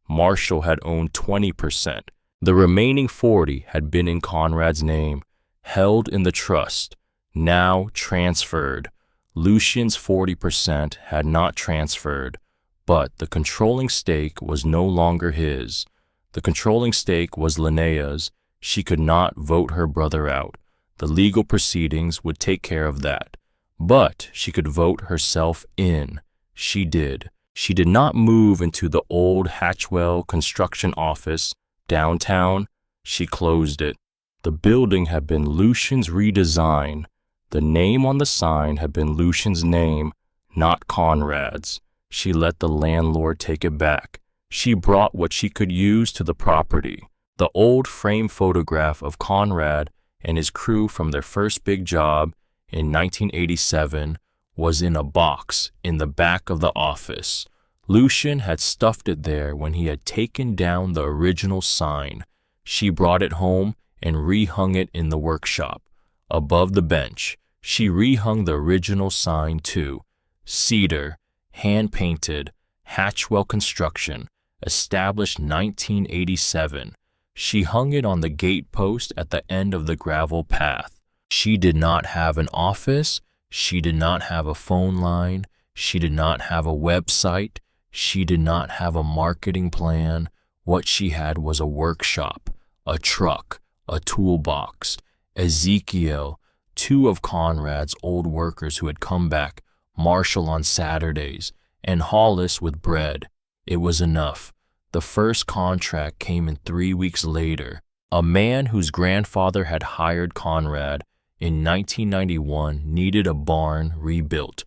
Marshall had owned 20%. The remaining 40 had been in Conrad's name, held in the trust, now transferred. Lucian's 40% had not transferred, but the controlling stake was no longer his. The controlling stake was Linnea's. She could not vote her brother out. The legal proceedings would take care of that. But she could vote herself in. She did. She did not move into the old Hatchwell construction office downtown. She closed it. The building had been Lucian's redesign. The name on the sign had been Lucian's name, not Conrad's. She let the landlord take it back. She brought what she could use to the property. The old frame photograph of Conrad and his crew from their first big job in 1987 was in a box in the back of the office. Lucian had stuffed it there when he had taken down the original sign. She brought it home and rehung it in the workshop. Above the bench, she rehung the original sign too. Cedar, hand-painted, Hatchwell Construction, established 1987. She hung it on the gate post at the end of the gravel path. She did not have an office. She did not have a phone line. She did not have a website. She did not have a marketing plan. What she had was a workshop, a truck, a toolbox. Ezekiel, 2 of Conrad's old workers who had come back, Marshall on Saturdays, and Hollis with bread. It was enough. The first contract came in 3 weeks later. A man whose grandfather had hired Conrad in 1991 needed a barn rebuilt.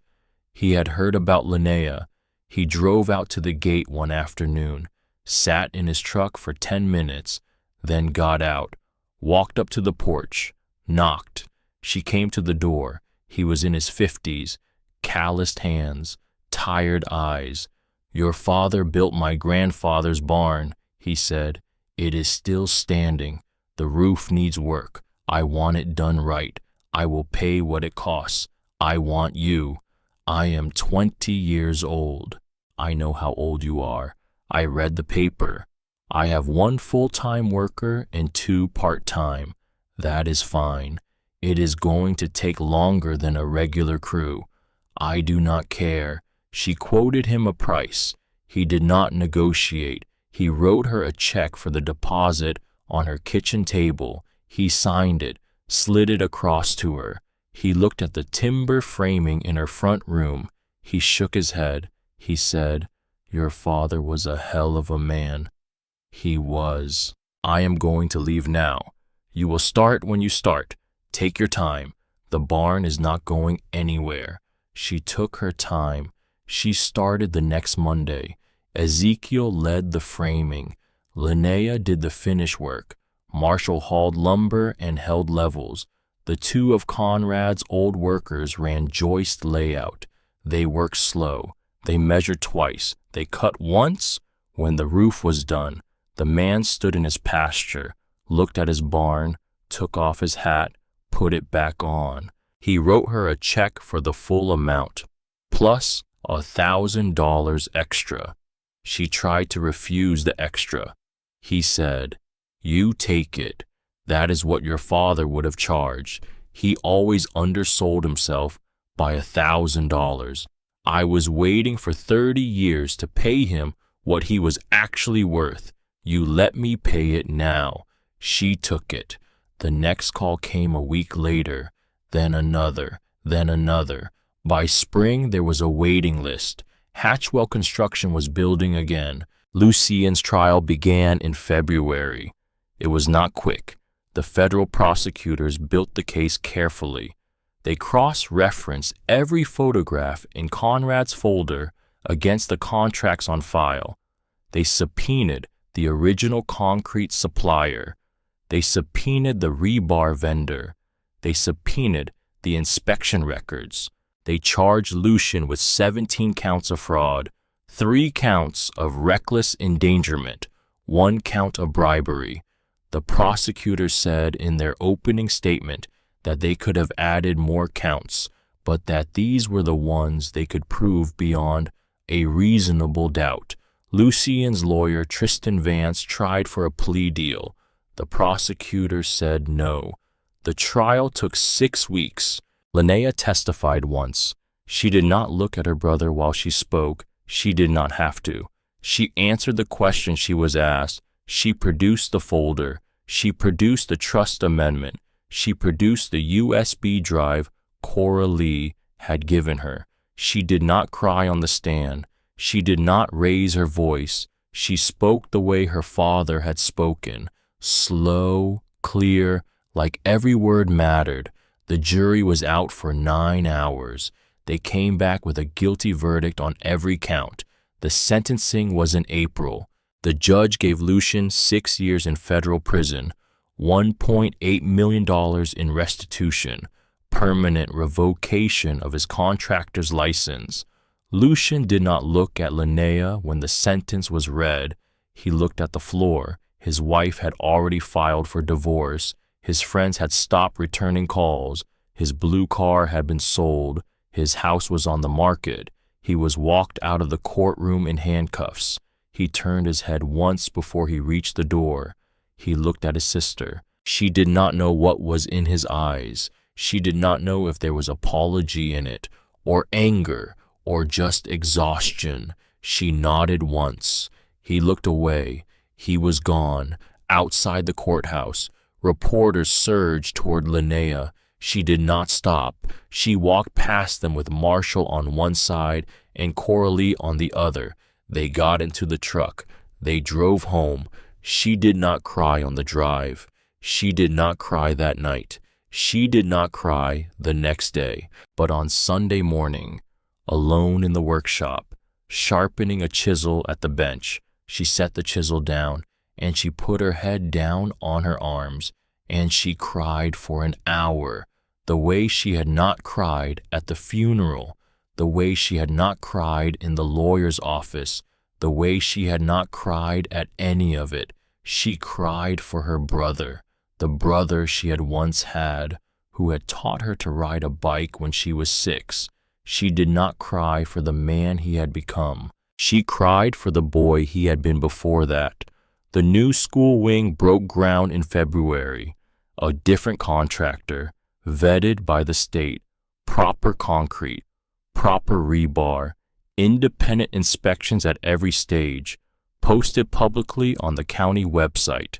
He had heard about Linnea. He drove out to the gate one afternoon, sat in his truck for 10 minutes, then got out, walked up to the porch, knocked. She came to the door. He was in his 50s, calloused hands, tired eyes. "Your father built my grandfather's barn," he said. "It is still standing. The roof needs work. I want it done right. I will pay what it costs. I want you. I am 20 years old. I know how old you are. I read the paper. I have 1 full-time worker and 2 part-time. That is fine. It is going to take longer than a regular crew. I do not care." She quoted him a price. He did not negotiate. He wrote her a check for the deposit on her kitchen table. He signed it, slid it across to her. He looked at the timber framing in her front room. He shook his head. He said, "Your father was a hell of a man." He was. "I am going to leave now. You will start when you start. Take your time. The barn is not going anywhere." She took her time. She started the next Monday. Ezekiel led the framing. Linnea did the finish work. Marshall hauled lumber and held levels. The 2 of Conrad's old workers ran joist layout. They worked slow. They measured twice. They cut once. When the roof was done, the man stood in his pasture, looked at his barn, took off his hat, put it back on. He wrote her a check for the full amount, plus $1,000 extra. She tried to refuse the extra. He said, "You take it. That is what your father would have charged. He always undersold himself by $1,000. I was waiting for 30 years to pay him what he was actually worth. You let me pay it now." She took it. The next call came a week later, then another, then another. By spring, there was a waiting list. Hatchwell Construction was building again. Lucian's trial began in February. It was not quick. The federal prosecutors built the case carefully. They cross-referenced every photograph in Conrad's folder against the contracts on file. They subpoenaed the original concrete supplier. They subpoenaed the rebar vendor. They subpoenaed the inspection records. They charged Lucian with 17 counts of fraud, 3 counts of reckless endangerment, 1 count of bribery. The prosecutors said in their opening statement that they could have added more counts, but that these were the ones they could prove beyond a reasonable doubt. Lucian's lawyer, Tristan Vance, tried for a plea deal. The prosecutors said no. The trial took 6 weeks. Linnea testified once. She did not look at her brother while she spoke. She did not have to. She answered the question she was asked. She produced the folder. She produced the trust amendment. She produced the USB drive Cora Lee had given her. She did not cry on the stand. She did not raise her voice. She spoke the way her father had spoken, slow, clear, like every word mattered. The jury was out for 9 hours. They came back with a guilty verdict on every count. The sentencing was in April. The judge gave Lucian 6 years in federal prison, $1.8 million in restitution, permanent revocation of his contractor's license. Lucian did not look at Linnea when the sentence was read. He looked at the floor. His wife had already filed for divorce. His friends had stopped returning calls. His blue car had been sold. His house was on the market. He was walked out of the courtroom in handcuffs. He turned his head once before he reached the door. He looked at his sister. She did not know what was in his eyes. She did not know if there was apology in it, or anger, or just exhaustion. She nodded once. He looked away. He was gone. Outside the courthouse, reporters surged toward Linnea. She did not stop. She walked past them with Marshall on one side and Coralie on the other. They got into the truck. They drove home. She did not cry on the drive. She did not cry that night. She did not cry the next day. But on Sunday morning, alone in the workshop, sharpening a chisel at the bench, she set the chisel down and she put her head down on her arms and she cried for an hour, the way she had not cried at the funeral, the way she had not cried in the lawyer's office, the way she had not cried at any of it. She cried for her brother, the brother she had once had, who had taught her to ride a bike when she was 6. She did not cry for the man he had become. She cried for the boy he had been before that. The new school wing broke ground in February. A different contractor, vetted by the state, proper concrete, proper rebar, independent inspections at every stage, posted publicly on the county website.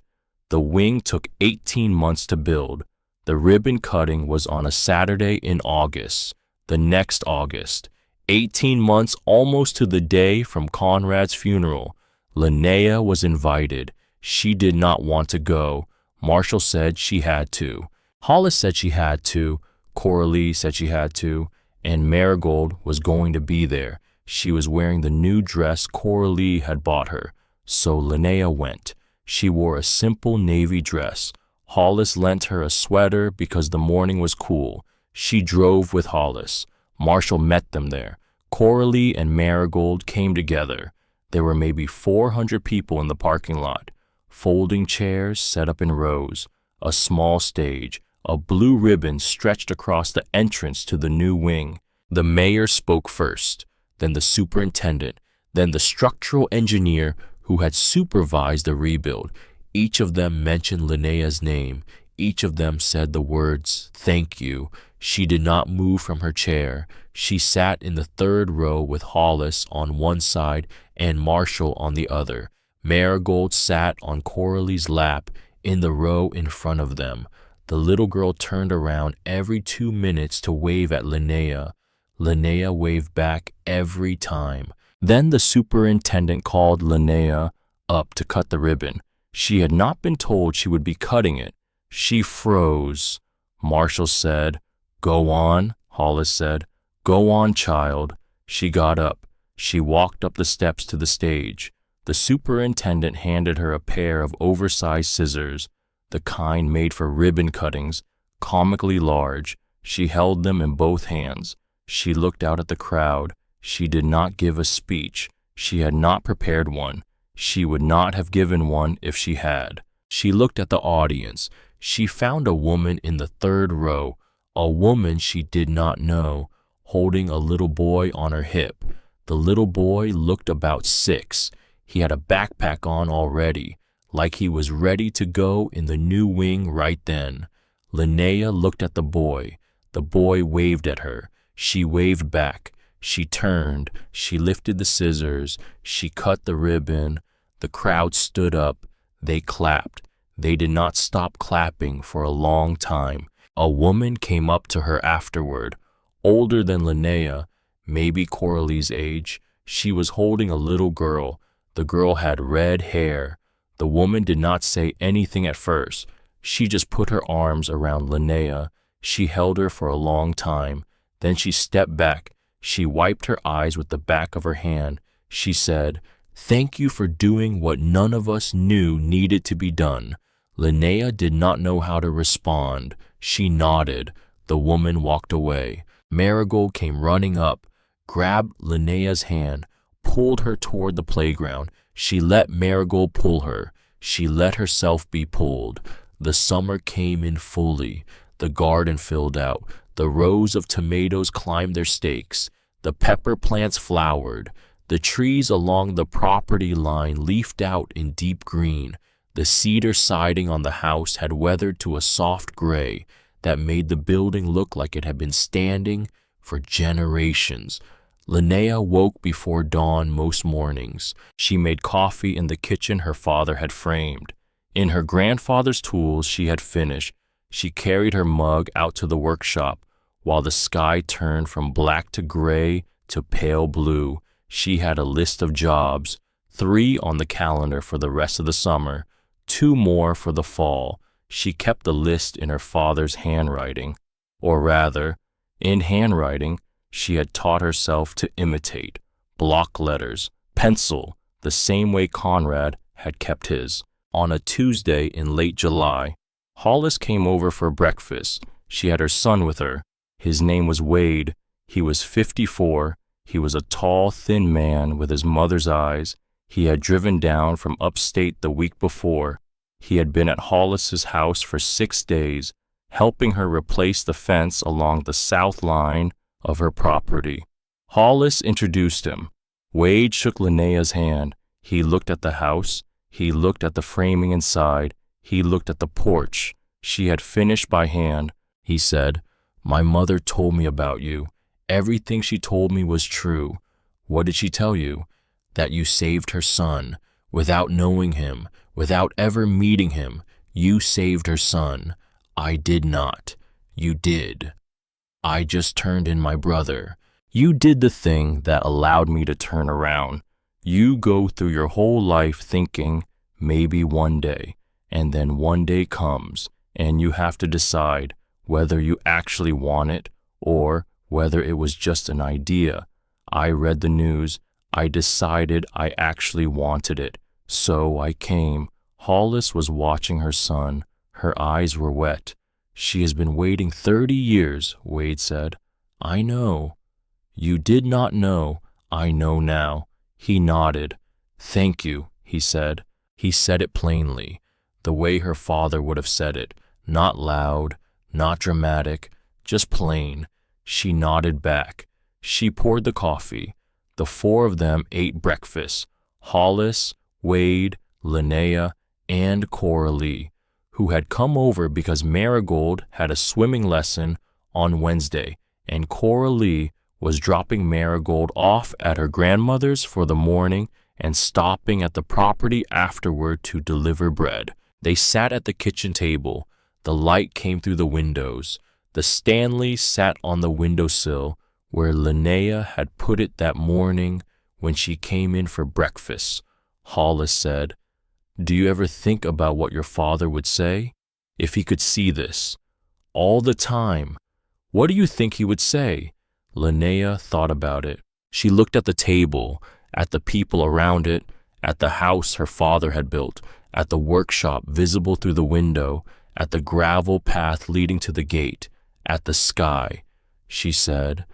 The wing took 18 months to build. The ribbon cutting was on a Saturday in August. The next August, 18 months almost to the day from Conrad's funeral, Linnea was invited. She did not want to go. Marshall said she had to. Hollis said she had to. Coralie said she had to. And Marigold was going to be there. She was wearing the new dress Coralie had bought her. So Linnea went. She wore a simple navy dress. Hollis lent her a sweater because the morning was cool. She drove with Hollis. Marshall met them there. Coralie and Marigold came together. There were maybe 400 people in the parking lot. Folding chairs set up in rows. A small stage. A blue ribbon stretched across the entrance to the new wing. The mayor spoke first, then the superintendent, then the structural engineer who had supervised the rebuild. Each of them mentioned Linnea's name. Each of them said the words, "Thank you." She did not move from her chair. She sat in the third row with Hollis on one side and Marshall on the other. Marigold sat on Coralie's lap in the row in front of them. The little girl turned around every 2 minutes to wave at Linnea. Linnea waved back every time. Then the superintendent called Linnea up to cut the ribbon. She had not been told she would be cutting it. She froze. Marshall said, "Go on," Hollis said. "Go on, child." She got up. She walked up the steps to the stage. The superintendent handed her a pair of oversized scissors, the kind made for ribbon cuttings, comically large. She held them in both hands. She looked out at the crowd. She did not give a speech. She had not prepared one. She would not have given one if she had. She looked at the audience. She found a woman in the third row, a woman she did not know, holding a little boy on her hip. The little boy looked about 6. He had a backpack on already, like he was ready to go in the new wing right then. Linnea looked at the boy. The boy waved at her. She waved back. She turned. She lifted the scissors. She cut the ribbon. The crowd stood up. They clapped. They did not stop clapping for a long time. A woman came up to her afterward, older than Linnea, maybe Coralie's age. She was holding a little girl. The girl had red hair. The woman did not say anything at first. She just put her arms around Linnea. She held her for a long time. Then she stepped back. She wiped her eyes with the back of her hand. She said, "Thank you for doing what none of us knew needed to be done." Linnea did not know how to respond. She nodded. The woman walked away. Marigold came running up, grabbed Linnea's hand, pulled her toward the playground. She let Marigold pull her. She let herself be pulled. The summer came in fully. The garden filled out. The rows of tomatoes climbed their stakes. The pepper plants flowered. The trees along the property line leafed out in deep green. The cedar siding on the house had weathered to a soft gray that made the building look like it had been standing for generations. Linnea woke before dawn most mornings. She made coffee in the kitchen her father had framed. In her grandfather's tools she had finished. She carried her mug out to the workshop. While the sky turned from black to gray to pale blue, she had a list of jobs, 3 on the calendar for the rest of the summer, 2 more for the fall. She kept the list in her father's handwriting, or rather, in handwriting she had taught herself to imitate. Block letters, pencil, the same way Conrad had kept his. On a Tuesday in late July, Hollis came over for breakfast. She had her son with her. His name was Wade. He was 54. He was a tall, thin man with his mother's eyes. He had driven down from upstate the week before. He had been at Hollis's house for 6 days, helping her replace the fence along the south line of her property. Hollis introduced him. Wade shook Linnea's hand. He looked at the house. He looked at the framing inside. He looked at the porch. She had finished by hand. He said, "My mother told me about you. Everything she told me was true." "What did she tell you?" "That you saved her son. Without knowing him, without ever meeting him, you saved her son." "I did not." "You did." "I just turned in my brother." "You did the thing that allowed me to turn around." You go through your whole life thinking, maybe one day, and then one day comes, and you have to decide whether you actually want it or whether it was just an idea. I read the news. I decided I actually wanted it. So I came. Hollis was watching her son. Her eyes were wet. "She has been waiting 30 years, Wade said. "I know." "You did not know. I know now." He nodded. "Thank you," he said. He said it plainly, the way her father would have said it, not loud, not dramatic, just plain. She nodded back. She poured the coffee. The 4 of them ate breakfast. Hollis, Wade, Linnea, and Coralie, who had come over because Marigold had a swimming lesson on Wednesday, and Coralie was dropping Marigold off at her grandmother's for the morning and stopping at the property afterward to deliver bread. They sat at the kitchen table. The light came through the windows. The Stanleys sat on the windowsill where Linnea had put it that morning when she came in for breakfast. Hollis said, "Do you ever think about what your father would say?" If he could see this, all the time, what do you think he would say? Linnea thought about it. She looked at the table, at the people around it, at the house her father had built, at the workshop visible through the window, at the gravel path leading to the gate, at the sky. She said,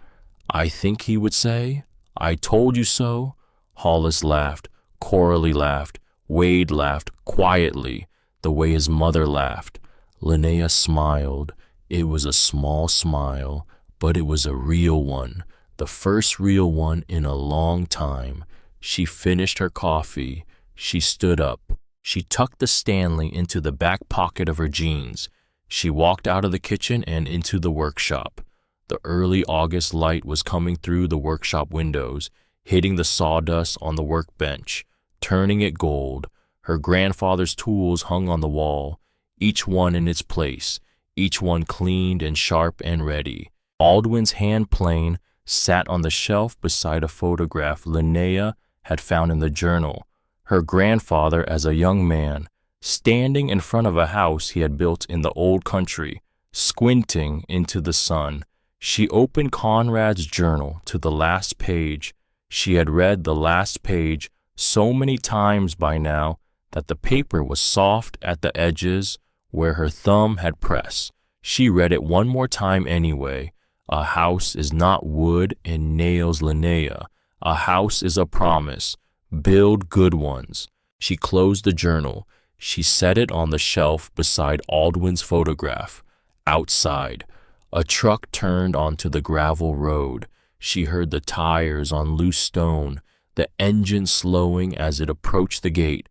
I think he would say, I told you so. Hollis laughed, Coralie laughed, Wade laughed quietly, the way his mother laughed. Linnea smiled. It was a small smile, but it was a real one, the first real one in a long time. She finished her coffee. She stood up. She tucked the Stanley into the back pocket of her jeans. She walked out of the kitchen and into the workshop. The early August light was coming through the workshop windows, hitting the sawdust on the workbench, turning it gold. Her grandfather's tools hung on the wall, each one in its place, each one cleaned and sharp and ready. Aldwin's hand plane sat on the shelf beside a photograph Linnea had found in the journal. Her grandfather as a young man, standing in front of a house he had built in the old country, squinting into the sun. She opened Conrad's journal to the last page. She had read the last page so many times by now that the paper was soft at the edges where her thumb had pressed. She read it one more time anyway. A house is not wood and nails, Linnea. A house is a promise. Build good ones. She closed the journal. She set it on the shelf beside Aldwin's photograph. Outside, a truck turned onto the gravel road. She heard the tires on loose stone, the engine slowing as it approached the gate.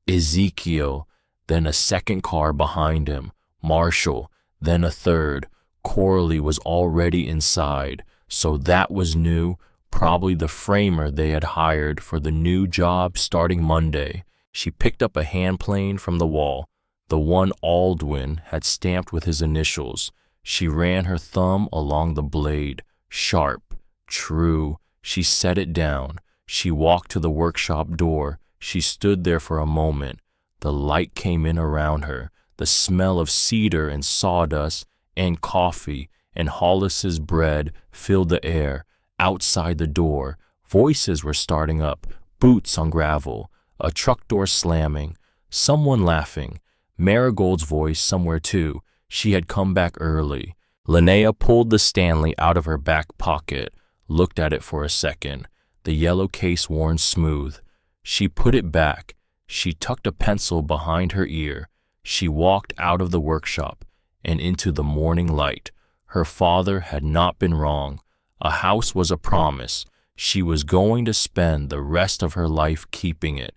Ezekiel, then a second car behind him. Marshall, then a third. Coralie was already inside, so that was new, probably the framer they had hired for the new job starting Monday. She picked up a hand plane from the wall, the one Aldwin had stamped with his initials. She ran her thumb along the blade, sharp, true. She set it down. She walked to the workshop door. She stood there for a moment. The light came in around her, the smell of cedar and sawdust and coffee and Hollis's bread filled the air. Outside the door, voices were starting up, boots on gravel, a truck door slamming, someone laughing. Marigold's voice somewhere too. She had come back early. Linnea pulled the Stanley out of her back pocket, looked at it for a second, the yellow case worn smooth. She put it back. She tucked a pencil behind her ear. She walked out of the workshop and into the morning light. Her father had not been wrong. A house was a promise. She was going to spend the rest of her life keeping it.